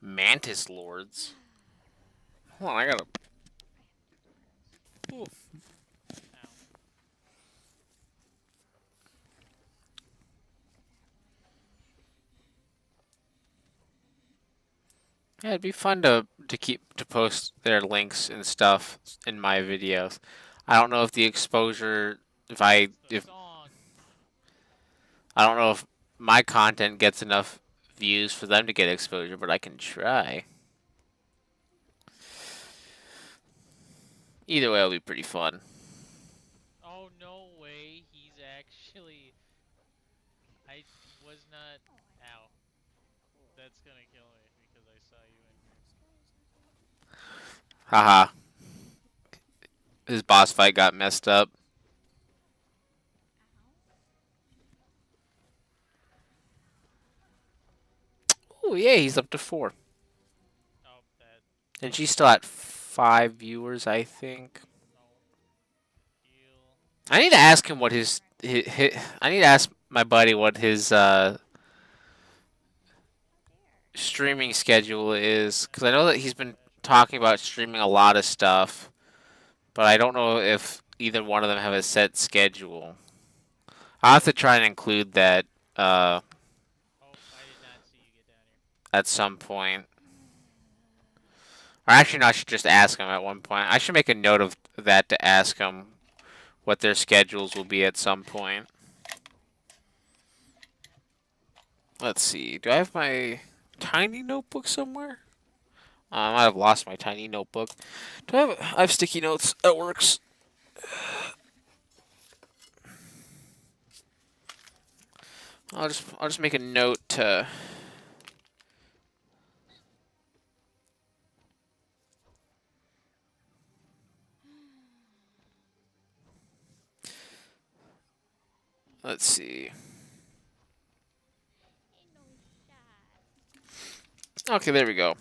[SPEAKER 1] Mantis Lords. Hold on, I gotta. Ooh.
[SPEAKER 2] Ow.
[SPEAKER 1] Yeah, it'd be fun to post their links and stuff in my videos. I don't know if the exposure if I
[SPEAKER 2] It's the
[SPEAKER 1] if
[SPEAKER 2] song.
[SPEAKER 1] I don't know if my content gets enough views for them to get exposure, but I can try. Either way, it'll be pretty fun.
[SPEAKER 2] Oh, no way. He's actually. I was not.
[SPEAKER 3] Oh,
[SPEAKER 2] Ow.
[SPEAKER 3] cool.
[SPEAKER 2] That's gonna kill me because I saw you in here.
[SPEAKER 1] Haha. His boss fight got messed up. Oh yeah, he's up to 4.
[SPEAKER 2] Oh, that.
[SPEAKER 1] And she's still at 5 viewers, I think.
[SPEAKER 2] No. Heal.
[SPEAKER 1] I need to ask him what his I need to ask my buddy what his streaming schedule is, because I know that he's been talking about streaming a lot of stuff, but I don't know if either one of them have a set schedule. I'll have to try and include that
[SPEAKER 2] Oh, I did not see you get down here.
[SPEAKER 1] at some point. Or actually, no, I should just ask him at one point. I should make a note of that to ask him what their schedules will be at some point. Let's see. Do I have my tiny notebook somewhere? I might have lost my tiny notebook. Do I have sticky notes at works? I'll just make a note to. Let's see.
[SPEAKER 3] Ain't no shot.
[SPEAKER 1] Okay, there we go.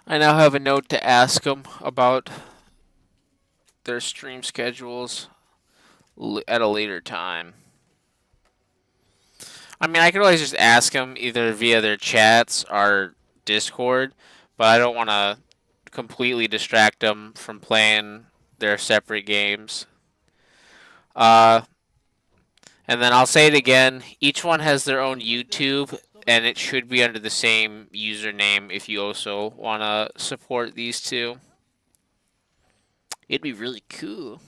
[SPEAKER 1] I now have a note to ask them about their stream schedules at a later time. I mean, I could always just ask them either via their chats or Discord, but I don't want to completely distract them from playing their separate games. Uh, and then I'll say it again. Each one has their own YouTube, and it should be under the same username if you also want to support these two. It'd be really cool.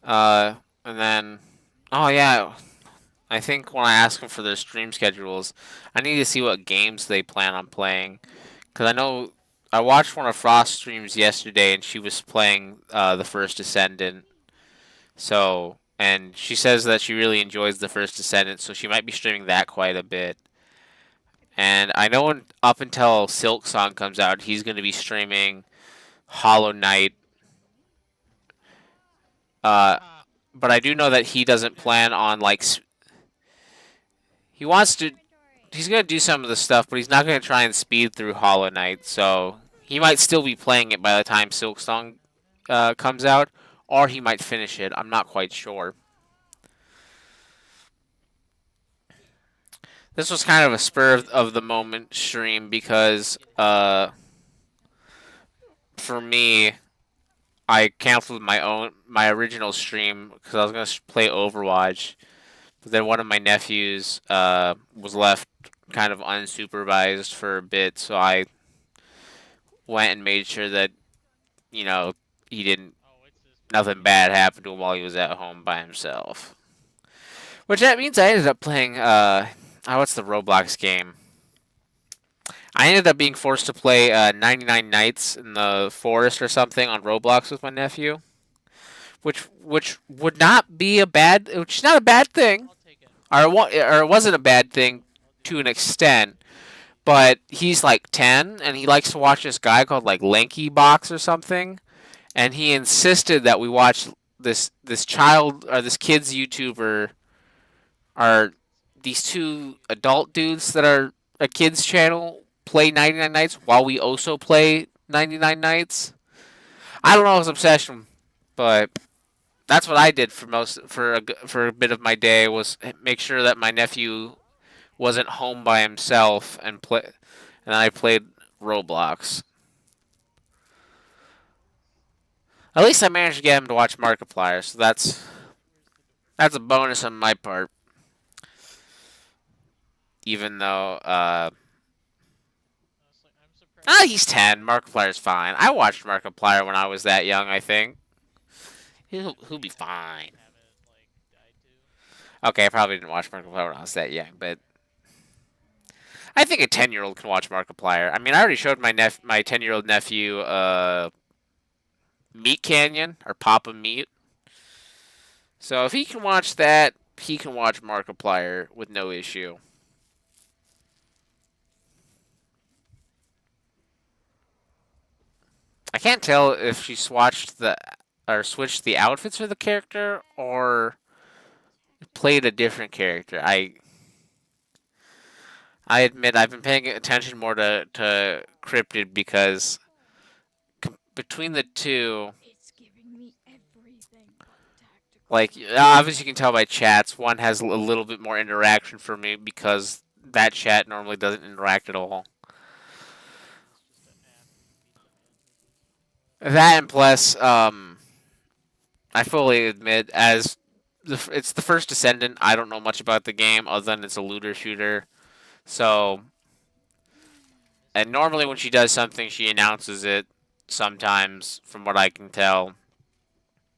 [SPEAKER 1] And then, oh yeah, I think when I ask them for their stream schedules, I need to see what games they plan on playing. Because I know I watched one of Frost's streams yesterday, and she was playing the First Descendant. So, and she says that she really enjoys the First Descendant, so she might be streaming that quite a bit. And I know up until Silk Song comes out, he's going to be streaming Hollow Knight. But I do know that he doesn't plan on like. He wants to. He's gonna do some of the stuff, but he's not gonna try and speed through Hollow Knight. So he might still be playing it by the time Silksong comes out, or he might finish it. I'm not quite sure. This was kind of a spur of the moment stream because for me, I canceled my original stream because I was gonna play Overwatch, but then one of my nephews was left kind of unsupervised for a bit, so I went and made sure that he didn't nothing bad happened to him while he was at home by himself. Which that means I ended up playing what's the Roblox game? I ended up being forced to play 99 Nights in the Forest or something on Roblox with my nephew, which would not be a bad, which is not a bad thing, or it wasn't a bad thing to an extent. But he's like 10, and he likes to watch this guy called like Lanky Box or something, and he insisted that we watch this child or this kid's YouTuber are these two adult dudes that are a kid's channel play 99 Nights while we also play 99 Nights. I don't know his obsession, but that's what I did for a bit of my day was make sure that my nephew wasn't home by himself and I played Roblox. At least I managed to get him to watch Markiplier, so that's a bonus on my part. Even though he's 10. Markiplier's fine. I watched Markiplier when I was that young, I think. He'll be fine. Okay, I probably didn't watch Markiplier when I was that young, but I think a 10-year-old can watch Markiplier. I mean, I already showed my 10-year-old nephew Meat Canyon or Papa Meat. So if he can watch that, he can watch Markiplier with no issue. I can't tell if she switched the outfits for the character or played a different character. I admit I've been paying attention more to Cryptid because between the two,
[SPEAKER 3] It's giving me everything but tactical.
[SPEAKER 1] like obviously you can tell by chats, one has a little bit more interaction for me because that chat normally doesn't interact at all. That and plus, I fully admit, as it's the First Descendant, I don't know much about the game other than it's a looter shooter. So, and normally when she does something, she announces it sometimes, from what I can tell.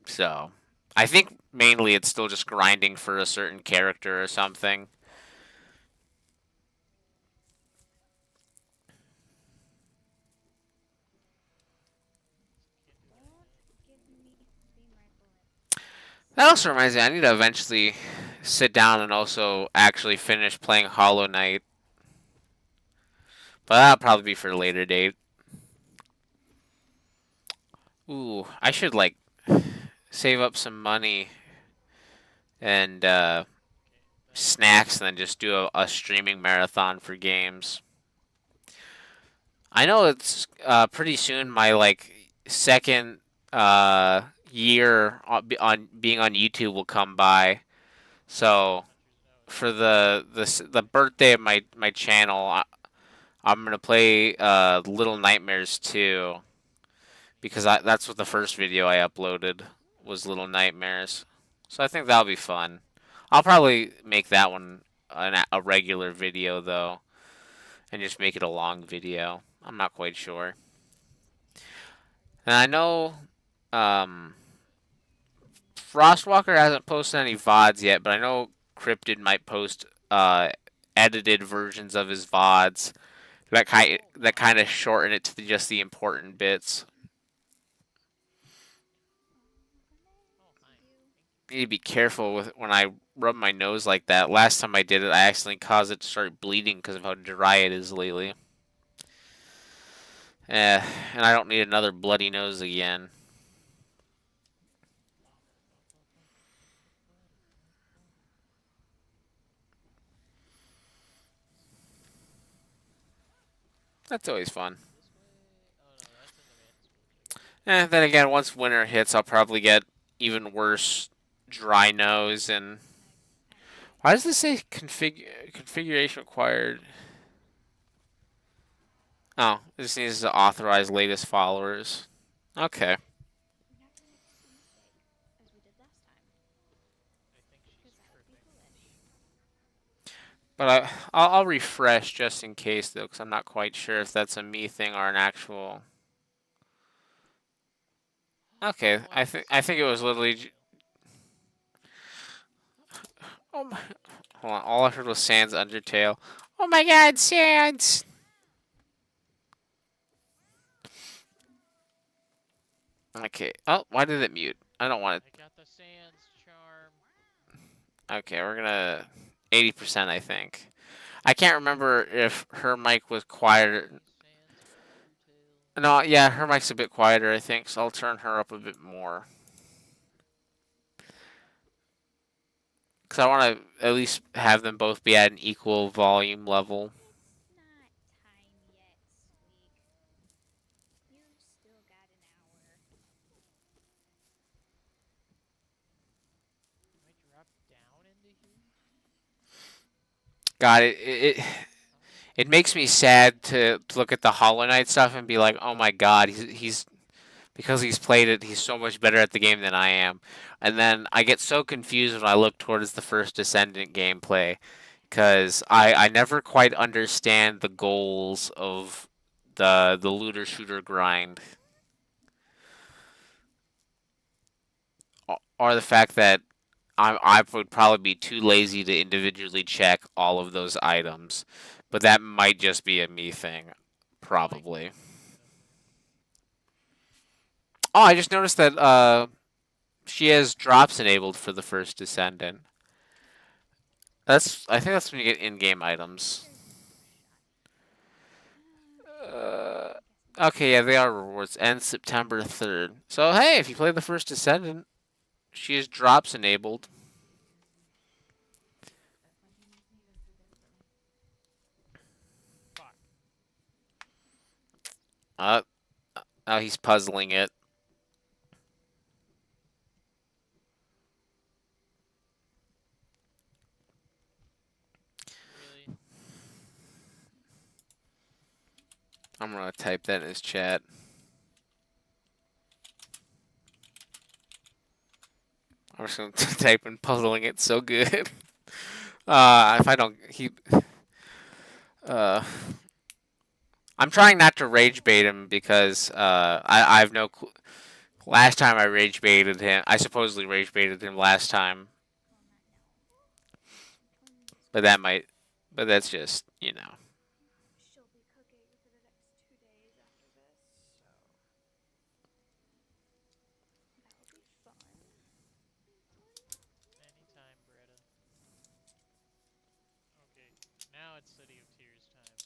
[SPEAKER 1] So, I think mainly it's still just grinding for a certain character or something.
[SPEAKER 3] Don't give me beam rifle
[SPEAKER 1] That also reminds me, I need to eventually sit down and also actually finish playing Hollow Knight. But that'll probably be for a later date. Ooh, I should like save up some money and snacks and then just do a streaming marathon for games. I know it's pretty soon my like second year on being on YouTube will come by. So for the birthday of my channel, I'm gonna play Little Nightmares 2 because that's what the first video I uploaded was Little Nightmares. So I think that'll be fun. I'll probably make that one a regular video though, and just make it a long video. I'm not quite sure. And I know um, Frostwalker hasn't posted any VODs yet, but I know Cryptid might post edited versions of his VODs that kind of shorten it to just the important bits.
[SPEAKER 2] Oh, hi. Thank you.
[SPEAKER 1] Need to be careful with when I rub my nose like that. Last time I did it, I accidentally caused it to start bleeding because of how dry it is lately. And I don't need another bloody nose again. That's always fun.
[SPEAKER 2] This way? Oh no, that's in the man school.
[SPEAKER 1] Then again, once winter hits, I'll probably get even worse dry nose. And why does this say configuration required? Oh, this needs to authorize latest followers. Okay,
[SPEAKER 3] We're not doing it the smooth way, as we did last time.
[SPEAKER 2] I think she's
[SPEAKER 3] Because that would be
[SPEAKER 2] tripping.
[SPEAKER 3] foolish.
[SPEAKER 1] but I'll refresh just in case though, because I'm not quite sure if that's a me thing or an actual. Okay, I think it was literally. Oh my! Hold on, all I heard was Sans Undertale. Oh my God, Sans! Okay. Oh, why did it mute? I don't want
[SPEAKER 2] I got the Sans charm.
[SPEAKER 1] it. Okay, we're gonna 80%. I think. I can't remember if her mic was quieter.
[SPEAKER 2] Sans Undertale.
[SPEAKER 1] No, yeah, her mic's a bit quieter. I think, so I'll turn her up a bit more. Cause I want to at least have them both be at an equal volume level.
[SPEAKER 3] Not time yet, Squeak. You've still got an hour.
[SPEAKER 2] Can I drop down into here?
[SPEAKER 1] God, it makes me sad to look at the Hollow Knight stuff and be like, oh my God, he's because he's played it, he's so much better at the game than I am. And then I get so confused when I look towards the first Descendant gameplay because I never quite understand the goals of the looter shooter grind, or the fact that I would probably be too lazy to individually check all of those items, but that might just be a me thing, probably. Oh, I just noticed that she has drops enabled for the first Descendant. I think that's when you get in-game items.
[SPEAKER 3] There's no shot.
[SPEAKER 1] Uh,
[SPEAKER 3] I'm guessing
[SPEAKER 1] okay, yeah, they are rewards. End September 3rd. So hey, if you play the first Descendant, she has drops enabled.
[SPEAKER 2] Fuck.
[SPEAKER 1] Uh, now he's puzzling it.
[SPEAKER 2] Really?
[SPEAKER 1] I'm gonna type that in his chat. I'm just gonna type in puzzling it so good. If I don't, uh, I'm trying not to rage bait him because I have no Last time I rage baited him. I supposedly rage baited him last time,
[SPEAKER 3] Well, not now.
[SPEAKER 1] but that might. But that's just, you know.
[SPEAKER 3] She'll be cooking for the next 2 days after this, so that'll be fun.
[SPEAKER 2] Anytime, Beretta. Okay, now it's City of Tears time,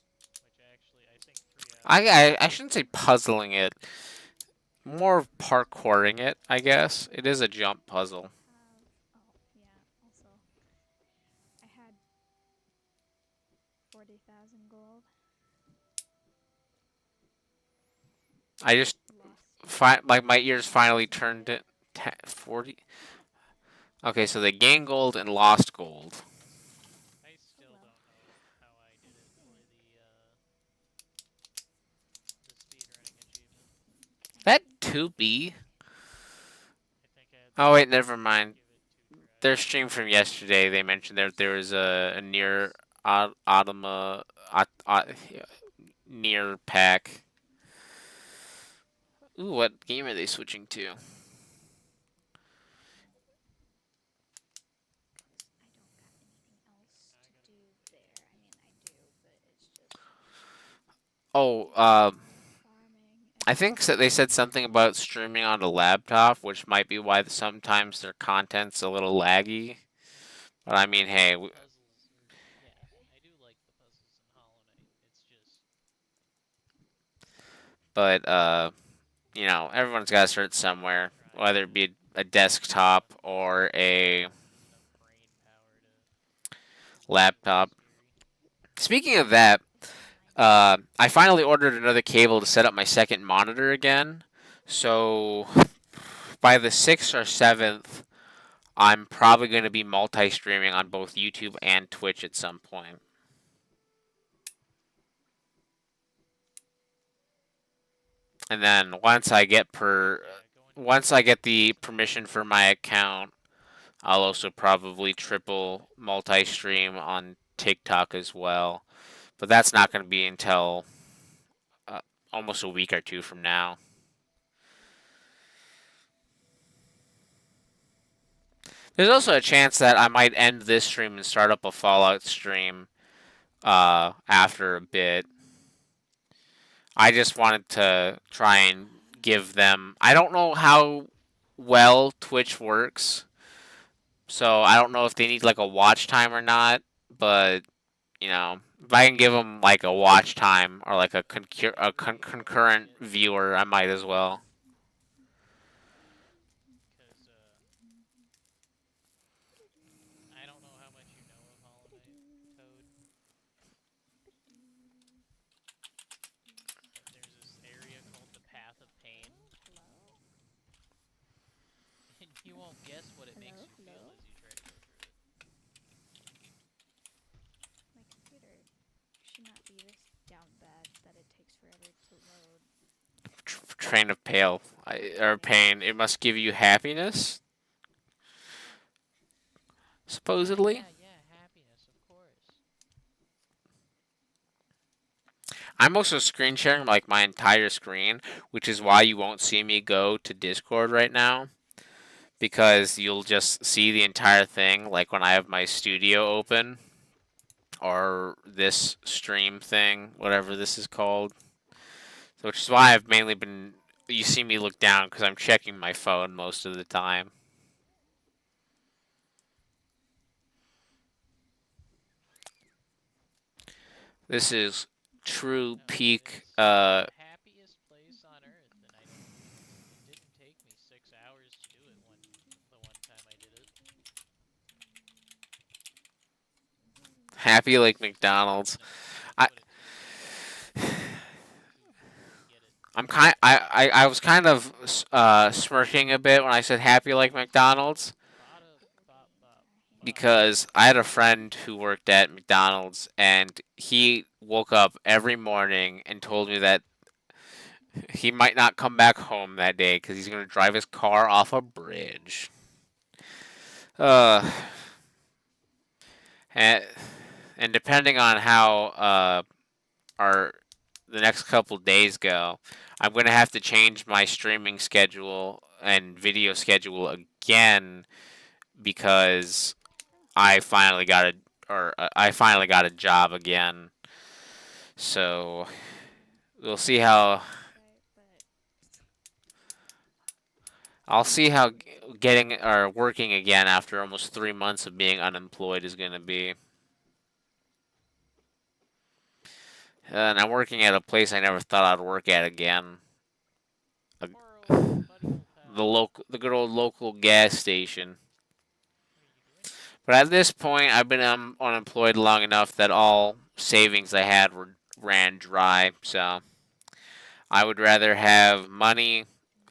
[SPEAKER 2] which actually I think 3 hours.
[SPEAKER 1] I shouldn't say puzzling it. More parkouring it, I guess. It is a jump puzzle.
[SPEAKER 3] Yeah, also, I had 40,000 gold.
[SPEAKER 1] I just
[SPEAKER 3] Lost.
[SPEAKER 1] like my ears finally turned it 40. Okay, so they gained gold and lost gold.
[SPEAKER 2] I still
[SPEAKER 3] well.
[SPEAKER 2] don't know how I did it for the speedrunning achievement.
[SPEAKER 1] That 2B?
[SPEAKER 2] I think I had
[SPEAKER 1] Oh wait, never mind.
[SPEAKER 2] give it 2
[SPEAKER 1] Their
[SPEAKER 2] tries.
[SPEAKER 1] stream from yesterday, they mentioned there was a near Automa near pack. Ooh, what game are they switching to?
[SPEAKER 3] I don't got anything else to do there. I mean, I do, but it's just
[SPEAKER 1] Oh,
[SPEAKER 3] farming
[SPEAKER 1] I
[SPEAKER 3] and
[SPEAKER 1] think so they said something about streaming on a laptop, which might be why sometimes their content's a little laggy. But I mean, hey,
[SPEAKER 2] The puzzles are, yeah, I do like the puzzles in Hollow Knight. It's just
[SPEAKER 1] but you know, everyone's got to start somewhere,
[SPEAKER 2] trying
[SPEAKER 1] whether
[SPEAKER 2] to
[SPEAKER 1] it be a desktop or a
[SPEAKER 2] enough brain power to do
[SPEAKER 1] laptop.
[SPEAKER 2] this theory.
[SPEAKER 1] Speaking of that,
[SPEAKER 3] this is my
[SPEAKER 1] I finally ordered another cable to set up my second monitor again. So by the 6th or 7th, I'm probably going to be multi streaming on both YouTube and Twitch at some point. And then
[SPEAKER 2] Yeah, going to
[SPEAKER 1] once I get the
[SPEAKER 2] so
[SPEAKER 1] permission for my account, I'll also probably triple multi stream on TikTok as well. But that's not going to be until uh, almost a week or two from now. There's also a chance that I might end this stream and start up a Fallout stream after a bit. I just wanted to try and give them. I don't know how well Twitch works, so I don't know if they need like a watch time or not. But you know, if I can give them like a watch time or like a concurrent viewer, I might as well.
[SPEAKER 2] because I don't know how much you know of Hollow Knight, Toad, but there's this area called the Path of Pain,
[SPEAKER 3] hello,
[SPEAKER 2] and you won't guess what it makes
[SPEAKER 3] hello,
[SPEAKER 2] you feel
[SPEAKER 3] hello.
[SPEAKER 2] as you try to go through it.
[SPEAKER 3] My computer should not be this down bad that it takes forever to load.
[SPEAKER 1] Train of pale or pain. It must give you happiness, supposedly.
[SPEAKER 2] Yeah, happiness, of course.
[SPEAKER 1] I'm also screen sharing like my entire screen, which is why you won't see me go to Discord right now. Because you'll just see the entire thing, like when I have my studio open, or this stream thing, whatever this is called. So, which is why I've mainly been. You see me look down because I'm checking my phone most of the time. This is true
[SPEAKER 2] No,
[SPEAKER 1] peak.
[SPEAKER 2] it's the happiest place on earth, and I don't. It didn't take me 6 hours to do it the one time I did it.
[SPEAKER 1] Happy like
[SPEAKER 2] No,
[SPEAKER 1] McDonald's.
[SPEAKER 2] you
[SPEAKER 1] I
[SPEAKER 2] put it to get it.
[SPEAKER 1] I'm kind. I was kind of smirking a bit when I said happy like McDonald's
[SPEAKER 2] Bada bop bop bop.
[SPEAKER 1] because I had a friend who worked at McDonald's and he woke up every morning and told me that he might not come back home that day because he's going to drive his car off a bridge. Uh, and, and depending on how our the next couple days go, I'm gonna have to change my streaming schedule and video schedule again because
[SPEAKER 3] Oh,
[SPEAKER 1] I finally got a job again. So we'll see how
[SPEAKER 3] right, but
[SPEAKER 1] I'll see how getting or working again after almost 3 months of being unemployed is gonna be. And I'm working at a place I never thought I'd work at again.
[SPEAKER 2] Carl, buddy, old pal.
[SPEAKER 1] The good old local gas station.
[SPEAKER 2] What are you doing?
[SPEAKER 1] But at this point, I've been unemployed long enough that all savings I had ran dry. So I would rather have money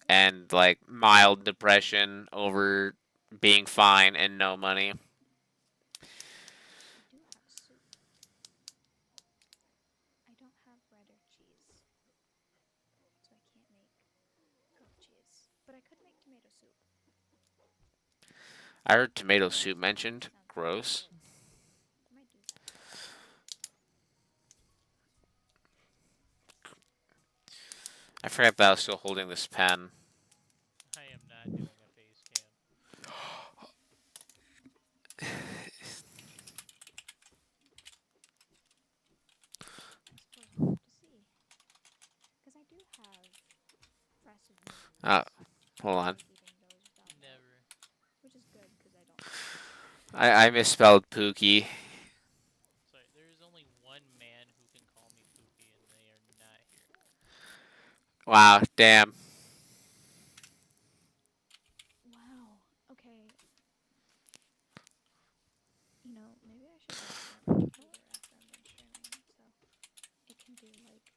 [SPEAKER 1] and like mild depression over being fine and no money.
[SPEAKER 3] I do have soup. I don't have bread or cheese, so I can't make goat cheese. But I could make tomato soup.
[SPEAKER 1] I heard tomato soup mentioned.
[SPEAKER 3] Sounds
[SPEAKER 1] Gross.
[SPEAKER 3] delicious. I might do that.
[SPEAKER 1] I forgot that I was still holding this pen.
[SPEAKER 2] I am not doing a face cam.
[SPEAKER 3] I suppose we'll have to see. Because I do have impressive
[SPEAKER 1] Uh,
[SPEAKER 3] memories.
[SPEAKER 1] hold on.
[SPEAKER 3] Of eating those without milk,
[SPEAKER 2] Never.
[SPEAKER 3] which is good because I don't like milk.
[SPEAKER 1] I misspelled Pookie.
[SPEAKER 2] Sorry, there is only one man who can call me Pookie, and they are not here.
[SPEAKER 1] Wow, damn.
[SPEAKER 3] Wow. Okay. You know, maybe I should get my computer after I'm done streaming, so it can do like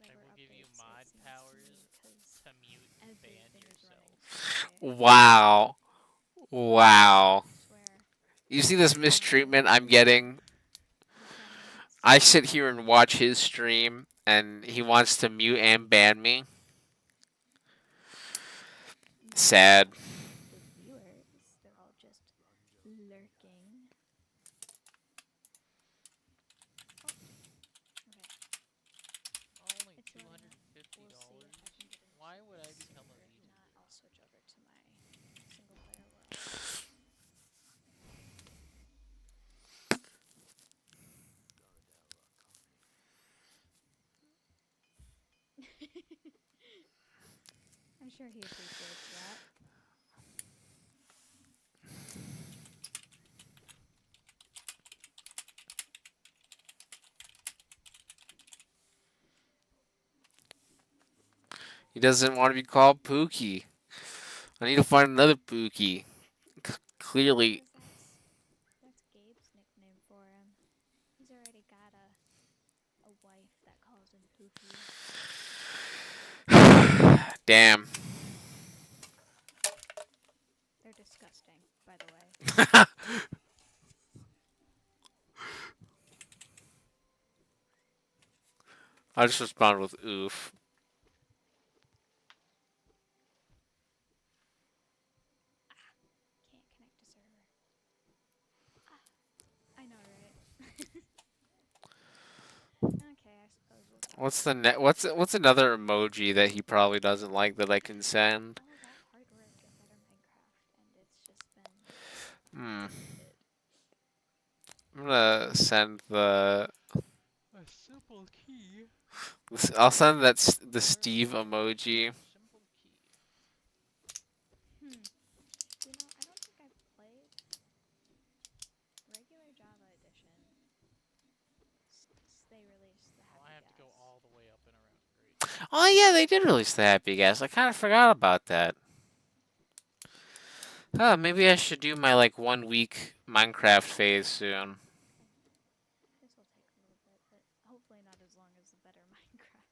[SPEAKER 2] I
[SPEAKER 3] whatever
[SPEAKER 2] will give you
[SPEAKER 3] updates
[SPEAKER 2] mod
[SPEAKER 3] it seems
[SPEAKER 2] powers
[SPEAKER 3] because
[SPEAKER 2] to mute and ban
[SPEAKER 3] everything is running
[SPEAKER 2] yourself.
[SPEAKER 3] slowly.
[SPEAKER 1] Wow. Wow.
[SPEAKER 3] I swear.
[SPEAKER 1] You see this
[SPEAKER 3] I don't know if
[SPEAKER 1] mistreatment
[SPEAKER 3] it's
[SPEAKER 1] I'm getting?
[SPEAKER 3] the settings.
[SPEAKER 1] I sit here and watch his stream, and he wants to mute and ban me.
[SPEAKER 3] No,
[SPEAKER 1] Sad.
[SPEAKER 3] the viewers, they're all just lurking. Oh, okay.
[SPEAKER 2] Only
[SPEAKER 3] It's
[SPEAKER 2] two
[SPEAKER 3] loading
[SPEAKER 2] hundred
[SPEAKER 3] up.
[SPEAKER 2] and fifty
[SPEAKER 3] We'll see if
[SPEAKER 2] dollars.
[SPEAKER 3] I can get into
[SPEAKER 2] Why would I
[SPEAKER 3] this.
[SPEAKER 2] become a
[SPEAKER 3] If
[SPEAKER 2] legion?
[SPEAKER 3] not, I'll switch over to my single player world. I'm sure he appreciates that.
[SPEAKER 1] He doesn't want to be called Pookie. I need to find another Pookie. Clearly.
[SPEAKER 3] Because that's Gabe's nickname for him. He's already got a wife that calls him Pookie.
[SPEAKER 1] Damn.
[SPEAKER 3] They're disgusting, by the way.
[SPEAKER 1] I'll just respond with oof.
[SPEAKER 3] Can't connect to server. I know, right? Okay, I suppose we'll talk
[SPEAKER 1] What's the
[SPEAKER 3] about
[SPEAKER 1] net? What's another emoji that he probably doesn't like that I can send?
[SPEAKER 3] all that hard work and Better Minecraft, and it's just been
[SPEAKER 1] Hmm.
[SPEAKER 3] defeated.
[SPEAKER 1] I'm gonna send the.
[SPEAKER 2] A simple key.
[SPEAKER 1] I'll send the Steve emoji.
[SPEAKER 2] Simple key.
[SPEAKER 3] You know, I don't think I've played regular Java Edition since they released the
[SPEAKER 2] Oh, I
[SPEAKER 3] Happy
[SPEAKER 2] have to go
[SPEAKER 3] Gas.
[SPEAKER 2] all the way up and around. Great.
[SPEAKER 1] Oh yeah, they did release the Happy Gas. I kind of forgot about that. Maybe I should do my like 1 week Minecraft phase soon.
[SPEAKER 3] This will take a little bit, but hopefully not as long as the Better Minecraft.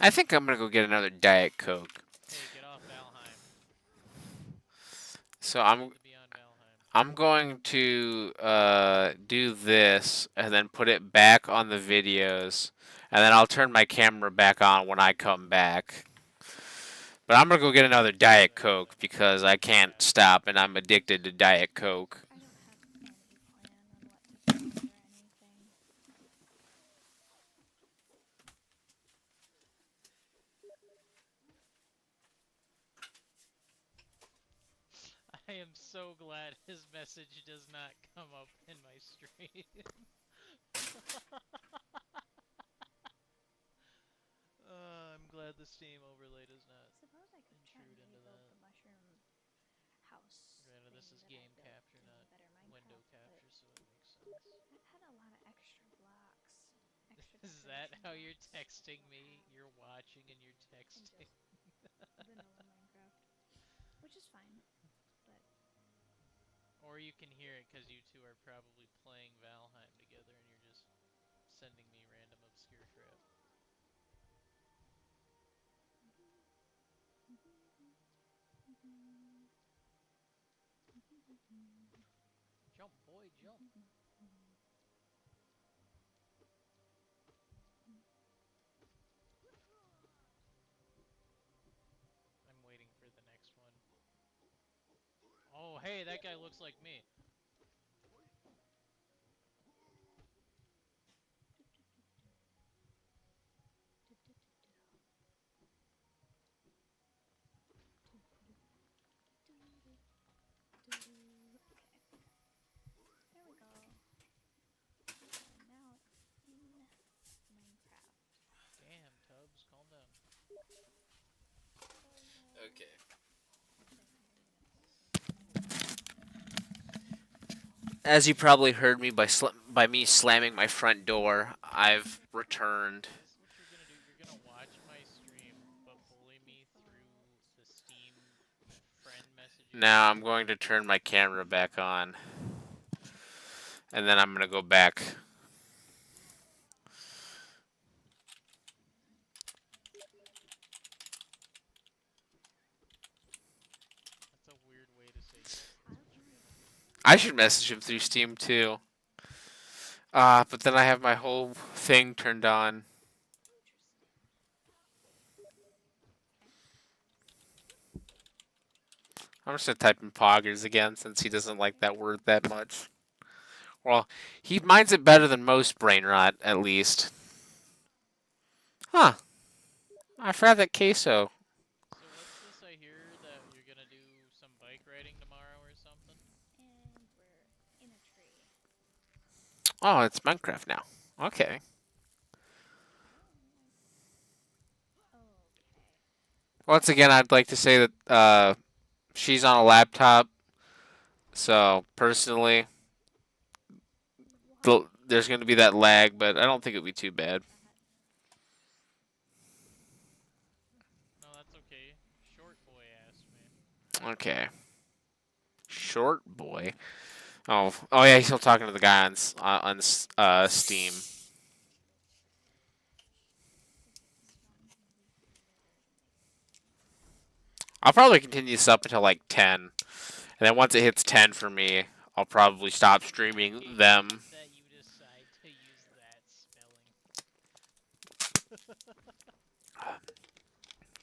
[SPEAKER 1] I think I'm gonna go get another Diet Coke.
[SPEAKER 2] Hey, get off Valheim.
[SPEAKER 1] So
[SPEAKER 2] To be on Valheim.
[SPEAKER 1] I'm going to do this and then put it back on the videos, and then I'll turn my camera back on when I come back. But I'm gonna go get another Diet Coke because I can't stop and I'm addicted to Diet Coke.
[SPEAKER 3] I don't have any plan on what to
[SPEAKER 2] am so glad his message does not come up in my stream. I'm glad the Steam overlay does not
[SPEAKER 3] Suppose I could try and
[SPEAKER 2] intrude into
[SPEAKER 3] rebuild
[SPEAKER 2] that.
[SPEAKER 3] the mushroom house
[SPEAKER 2] Granted, this is
[SPEAKER 3] thing
[SPEAKER 2] game
[SPEAKER 3] that I
[SPEAKER 2] capture,
[SPEAKER 3] built
[SPEAKER 2] not
[SPEAKER 3] in Better
[SPEAKER 2] window
[SPEAKER 3] Minecraft, but
[SPEAKER 2] capture, so it makes sense.
[SPEAKER 3] that had a lot of extra blocks, extra
[SPEAKER 2] Is that
[SPEAKER 3] decoration
[SPEAKER 2] how you're
[SPEAKER 3] blocks that I
[SPEAKER 2] texting
[SPEAKER 3] don't
[SPEAKER 2] me?
[SPEAKER 3] have
[SPEAKER 2] You're watching and you're
[SPEAKER 3] in
[SPEAKER 2] texting?
[SPEAKER 3] just vanilla Minecraft, which is fine, but
[SPEAKER 2] Or you can hear it because you two are probably playing Valheim together and you're just sending me random obscure crap. Jump, boy, jump. I'm waiting for the next one. Oh, hey, that guy looks like me.
[SPEAKER 3] okay. There we go. We are now in Minecraft.
[SPEAKER 2] Damn, Tubbs, calm down.
[SPEAKER 1] Okay. As you probably heard me by me slamming my front door, I've returned.
[SPEAKER 2] This is what you're gonna do. You're gonna watch my stream, but bully me through the Steam friend messages.
[SPEAKER 1] Now I'm going to turn my camera back on. And then I'm going to go back.
[SPEAKER 2] That's a weird way to say yes.
[SPEAKER 1] I should message him through Steam too. But then I have my whole thing turned on. I'm just gonna type in poggers again since he doesn't like that word that much. Well, he minds it better than most brain rot, at least. Huh. I forgot that queso.
[SPEAKER 2] So what's this I hear that you're gonna do some bike riding tomorrow or something?
[SPEAKER 3] And we're in a tree.
[SPEAKER 1] Oh, it's Minecraft now. Okay.
[SPEAKER 3] Okay.
[SPEAKER 1] Once again, I'd like to say that she's on a laptop. So, personally, there's going to be that lag, but I don't think it'll be too bad.
[SPEAKER 2] No, that's okay. Short boy asked me.
[SPEAKER 1] Okay. Short boy. Oh yeah, he's still talking to the guy on Steam. I'll probably continue this up until like 10, and then once it hits 10 for me, I'll probably stop streaming them.
[SPEAKER 2] That you decide to use that spelling.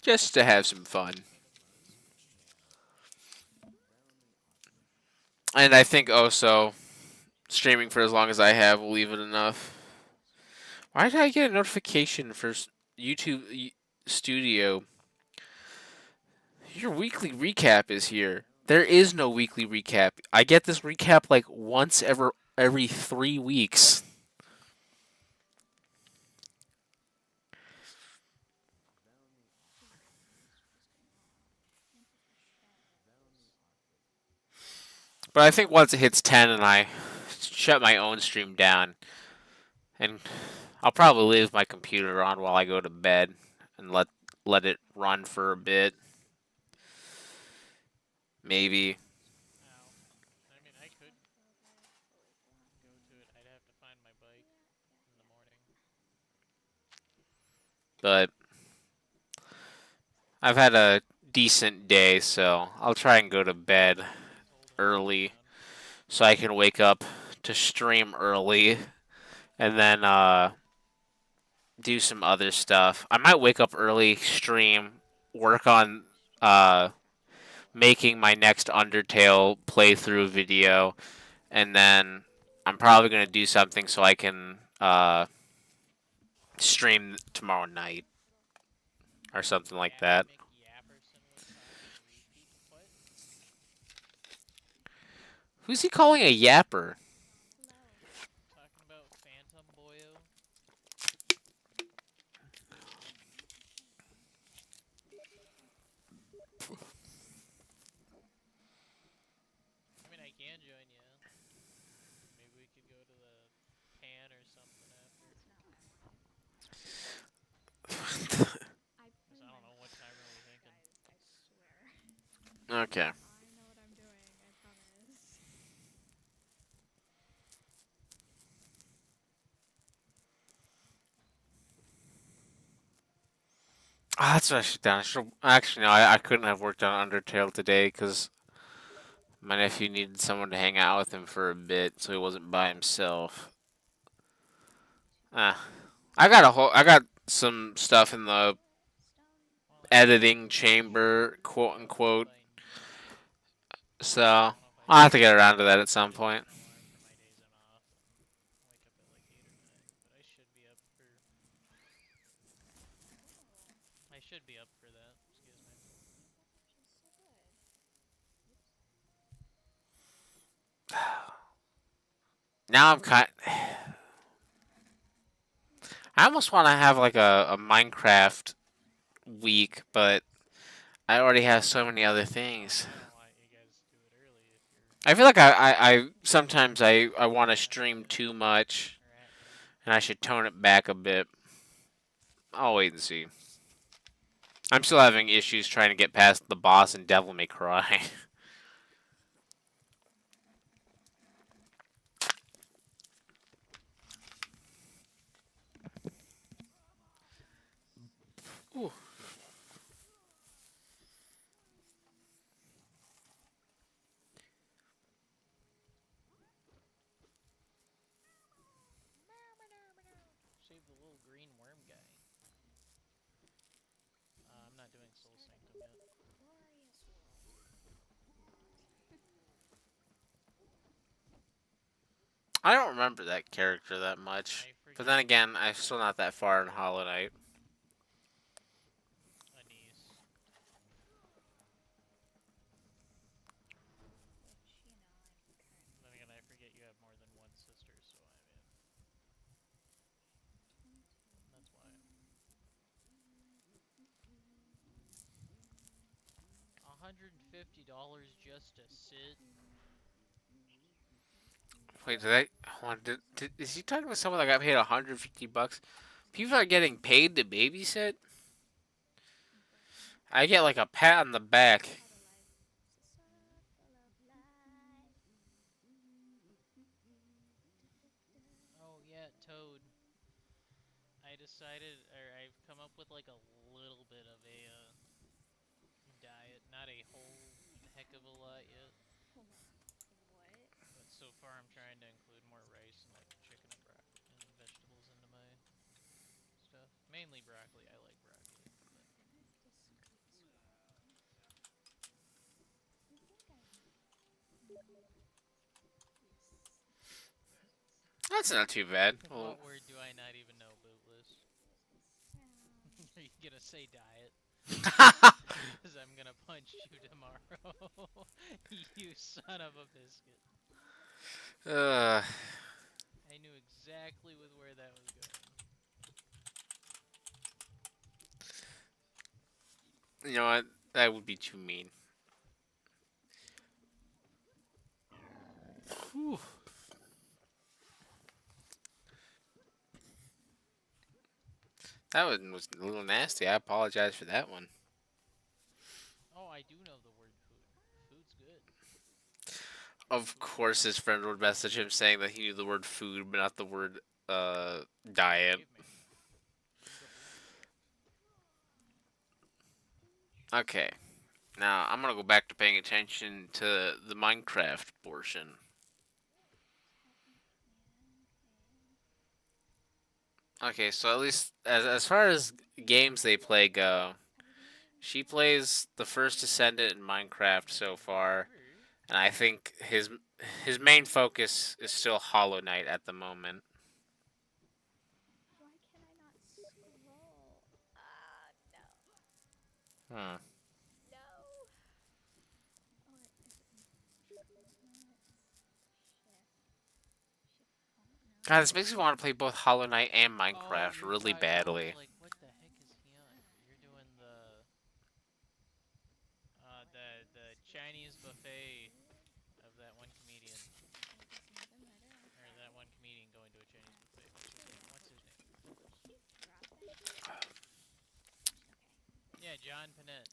[SPEAKER 1] Just to have some fun. And I think also, streaming for as long as I have will leave it enough. Why did I get a notification for YouTube Studio? Your weekly recap is here. There is no weekly recap. I get this recap like once every 3 weeks. But I think once it hits 10 and I shut my own stream down, and I'll probably leave my computer on while I go to bed and let it run for a bit. Maybe.
[SPEAKER 2] Ow. I mean, I could go to it. I'd have to find my bike in the morning.
[SPEAKER 1] But I've had a decent day, so I'll try and go to bed early so I can wake up to stream early and then do some other stuff. I might wake up early, stream, work on making my next Undertale playthrough video, and then I'm probably going to do something so I can stream tomorrow night or something like that.
[SPEAKER 2] Mick Yapperson was talking repeat. What?
[SPEAKER 1] Who's he calling a yapper?
[SPEAKER 3] Hello.
[SPEAKER 2] Talking about Phantom Boyo. I mean, I can join you. Maybe we could go to the pan or something after.
[SPEAKER 3] That's not what I wanted. I
[SPEAKER 2] Cause I don't know what time are we thinking.
[SPEAKER 3] guys, I swear.
[SPEAKER 1] Okay.
[SPEAKER 3] I know what I'm doing, I promise.
[SPEAKER 1] Ah, that's what I should done. Actually, no, I couldn't have worked on Undertale today because my nephew needed someone to hang out with him for a bit, so he wasn't by himself. Ah, I got some stuff in the
[SPEAKER 3] Stone.
[SPEAKER 2] Well, I mean,
[SPEAKER 1] editing chamber, quote
[SPEAKER 2] I don't know if
[SPEAKER 1] unquote.
[SPEAKER 2] I.
[SPEAKER 1] So
[SPEAKER 2] I don't know if I
[SPEAKER 1] I'll have to
[SPEAKER 2] need
[SPEAKER 1] get
[SPEAKER 2] to
[SPEAKER 1] around to that at
[SPEAKER 2] edit
[SPEAKER 1] some point.
[SPEAKER 2] tomorrow for my days I'm off and wake up at like 8 or 9. But I should be up for.
[SPEAKER 3] Oh,
[SPEAKER 2] I should be up for that. Excuse me.
[SPEAKER 3] she's so good.
[SPEAKER 1] Now I'm kind. I almost want to have like a Minecraft week, but I already have so many other things.
[SPEAKER 2] I don't want you guys to do it early if you're
[SPEAKER 1] I feel like I sometimes I want to stream too much,
[SPEAKER 2] or at work.
[SPEAKER 1] and I should tone it back a bit. I'll wait and see. I'm still having issues trying to get past the boss in Devil May Cry. Ooh.
[SPEAKER 2] Save the little green worm guy. I'm not doing Soul Sanctum yet.
[SPEAKER 3] Glorious world.
[SPEAKER 1] I don't remember that character that much,
[SPEAKER 2] I
[SPEAKER 1] but
[SPEAKER 2] forget
[SPEAKER 1] then
[SPEAKER 2] his name.
[SPEAKER 1] again, I'm still not that far in Hollow Knight.
[SPEAKER 2] Anise.
[SPEAKER 3] Which, I'm currently
[SPEAKER 2] Then again, I forget you have more than one sister, so I mean,
[SPEAKER 3] 22.
[SPEAKER 2] that's why. $150 just to sit.
[SPEAKER 1] Wait, is he talking about someone that got paid $150? People are getting paid to babysit. I get like a pat on the back.
[SPEAKER 3] Auto life. Circle of life.
[SPEAKER 2] Oh yeah, Toad. I decided, or I've come up with like a little bit of a diet, not a whole heck of a lot yet.
[SPEAKER 3] What?
[SPEAKER 2] But so far, I'm trying to include more rice and like chicken and broccoli and vegetables into my stuff. Mainly broccoli. I like broccoli. But
[SPEAKER 3] You think I
[SPEAKER 1] That's not too bad. Well,
[SPEAKER 2] what word do I not even know, Bootless? Are you gonna say diet? Because I'm gonna punch you tomorrow. You son of a biscuit.
[SPEAKER 1] uh,
[SPEAKER 2] I knew exactly with where that was going.
[SPEAKER 1] you know what? That would be too mean. Whew. That one was a little nasty. I apologize for that one.
[SPEAKER 2] Oh, I do know the word food. Food's good.
[SPEAKER 1] Of course, his friend would message him saying that he knew the word food, but not the word diet.
[SPEAKER 2] Believe me. Believe me.
[SPEAKER 1] Okay, now I'm gonna go back to paying attention to the Minecraft portion. Okay, so at least as far as games they play go, she plays the first Descendant in Minecraft so far, and I think his main focus is still Hollow Knight at the moment.
[SPEAKER 3] Why can I not scroll? Ah, no.
[SPEAKER 1] Hmm.
[SPEAKER 3] No. Oh, is it? It's not.
[SPEAKER 1] God, this makes me want to play both Hollow Knight and
[SPEAKER 2] Oh,
[SPEAKER 1] Minecraft
[SPEAKER 2] you're
[SPEAKER 1] really
[SPEAKER 2] I was
[SPEAKER 1] badly.
[SPEAKER 2] like, what the heck is he on? You're doing the Chinese buffet of that one comedian, or that one comedian going to a Chinese buffet. What's his name? Yeah, John Panette.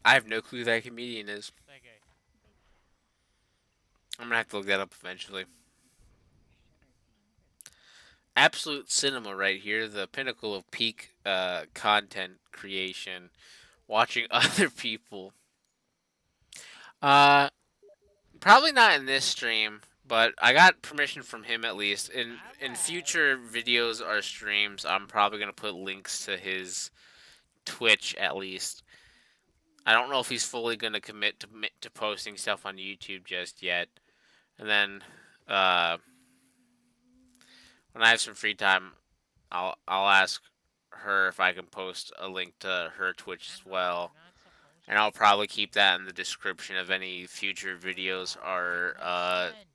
[SPEAKER 1] I have no clue who that comedian is.
[SPEAKER 2] That guy.
[SPEAKER 1] I'm gonna have to look that up eventually. Absolute cinema right here, the pinnacle of peak content creation. Watching other people. Uh, Probably not in this stream, but I got permission from him at least. In future videos or streams, I'm probably gonna put links to his Twitch at least. I don't know if he's fully gonna commit to posting stuff on YouTube just yet. And then, when I have some free time, I'll ask her if I can post a link to her Twitch as well. And I'll probably keep that in the description of any future videos or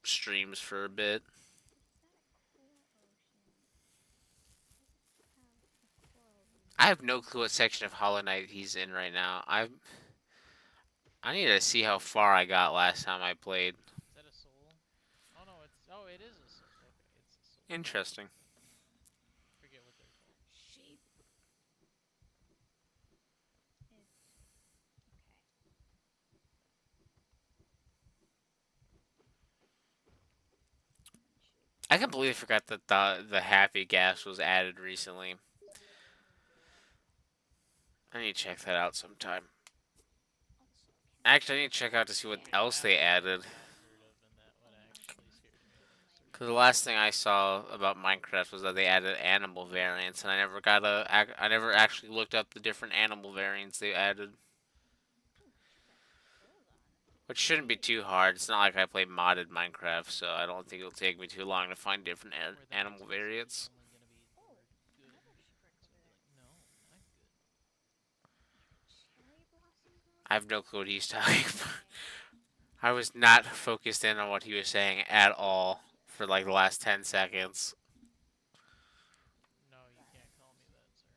[SPEAKER 1] streams for a bit. I have no clue what section of Hollow Knight he's in right now. I need to see how far I got last time I played.
[SPEAKER 2] Is that a soul? Oh no, it is a soul. Okay, it's a soul.
[SPEAKER 1] Interesting.
[SPEAKER 2] Forget what they're called.
[SPEAKER 3] Sheep.
[SPEAKER 1] I completely forgot that the happy gas was added recently. I need to check that out sometime. Actually, I need to check out to see what else they added. Because the last thing I saw about Minecraft was that they added animal variants, and I never actually looked up the different animal variants they added. Which shouldn't be too hard. It's not like I play modded Minecraft, so I don't think it'll take me too long to find different animal variants. I have no clue what he's talking about. I was not focused in on what he was saying at all for like the last 10 seconds.
[SPEAKER 2] No, you can't call me that, sir.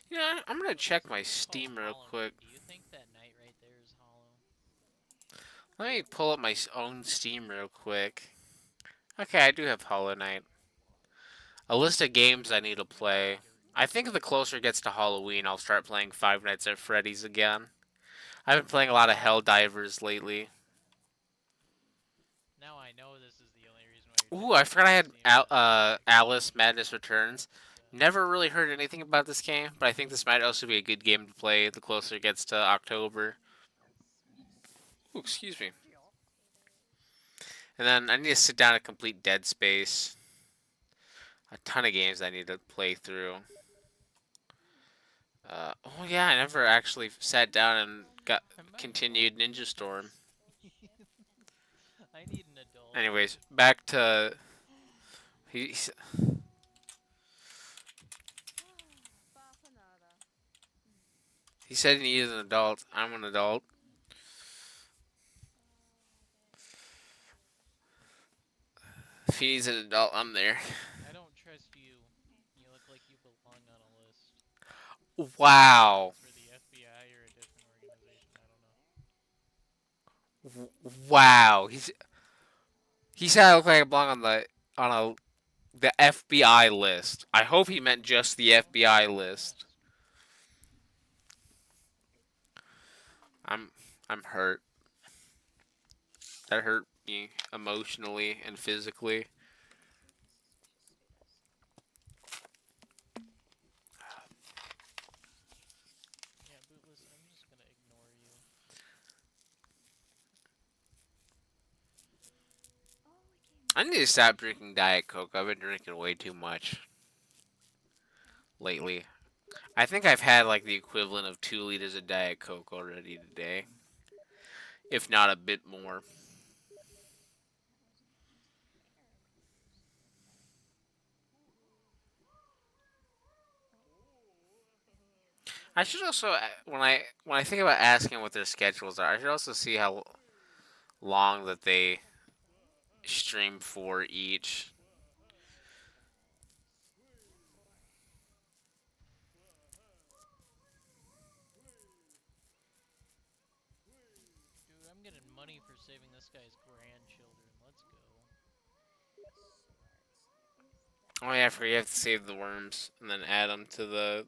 [SPEAKER 1] Yeah, I'm gonna check my Steam real quick.
[SPEAKER 2] Do you think that knight right there is hollow?
[SPEAKER 1] Let me pull up my own Steam real quick. Okay, I do have Hollow Knight. A list of games I need to play. I think the closer it gets to Halloween, I'll start playing Five Nights at Freddy's again. I've been playing a lot of Helldivers lately.
[SPEAKER 2] Now I know this is the only reason why you're
[SPEAKER 1] Ooh, I forgot I had Alice Madness Returns. Never really heard anything about this game, but I think this might also be a good game to play the closer it gets to October. Ooh, excuse me. And then I need to sit down and complete Dead Space. A ton of games I need to play through. Oh yeah, I never actually sat down and continued Ninja Storm.
[SPEAKER 2] I need an adult.
[SPEAKER 1] Anyways, back to he said he needed an adult. I'm an adult. If he needs an adult, I'm there.
[SPEAKER 2] I don't trust you. You look like you belong on a list.
[SPEAKER 1] Wow.
[SPEAKER 2] For the FBI or a different organization, I don't know.
[SPEAKER 1] Wow. He said I look like I belong on the FBI list. I hope he meant just the FBI list. I'm hurt. That hurt me emotionally and physically.
[SPEAKER 2] Yeah, Bootless, I'm just gonna ignore you.
[SPEAKER 1] I need to stop drinking Diet Coke. I've been drinking way too much lately. I think I've had like the equivalent of 2 liters of Diet Coke already today, if not a bit more. I should also when I think about asking what their schedules are, I should also see how long that they stream for each.
[SPEAKER 2] Dude, I'm getting money for saving this guy's grandchildren. Let's go.
[SPEAKER 1] Oh yeah, I forget you have to save the worms and then add them to the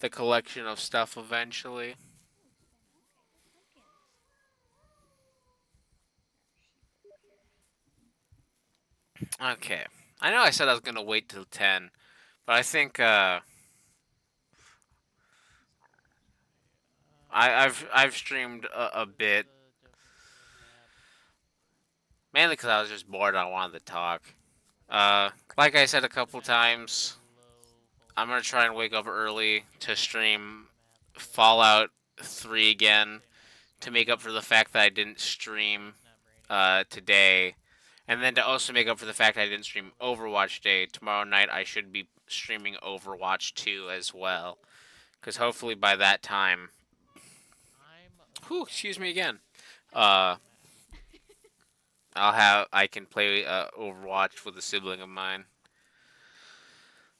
[SPEAKER 1] collection of stuff eventually. Okay. I know I said I was gonna wait till 10, but I think I've streamed a bit, mainly because I was just bored and I wanted to talk. Like I said a couple times, I'm gonna try and wake up early to stream Fallout 3 again to make up for the fact that I didn't stream today, and then to also make up for the fact I didn't stream Overwatch Day. Tomorrow night I should be streaming Overwatch 2 as well, because hopefully by that time, whew, excuse me again, uh, I can play Overwatch with a sibling of mine.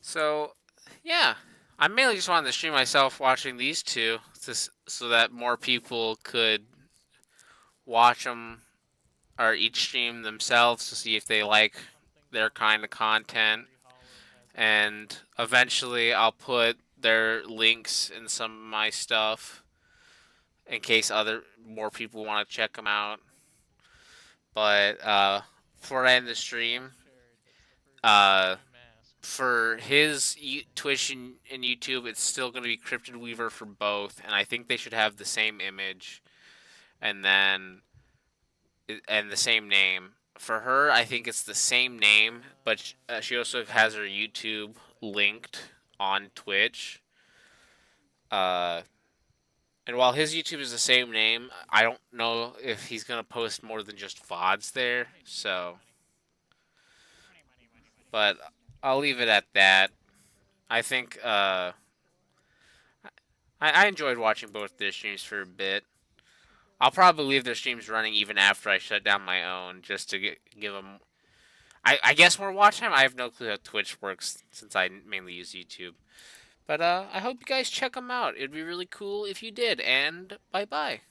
[SPEAKER 1] So, yeah, I mainly just wanted to stream myself watching these two, so that more people could watch them or each stream themselves to see if they like their kind of content. And eventually, I'll put their links in some of my stuff in case more people want to check them out. But before I end the stream, uh, for his Twitch and YouTube, it's still going to be Cryptid Weaver for both, and I think they should have the same image, and then and the same name. For her, I think it's the same name, but she also has her YouTube linked on Twitch. Uh, and while his YouTube is the same name, I don't know if he's gonna post more than just VODs there. So, but I'll leave it at that. I think I enjoyed watching both their streams for a bit. I'll probably leave their streams running even after I shut down my own, just to give them. I guess more watch time. I have no clue how Twitch works since I mainly use YouTube. But I hope you guys check them out. It'd be really cool if you did. And bye bye.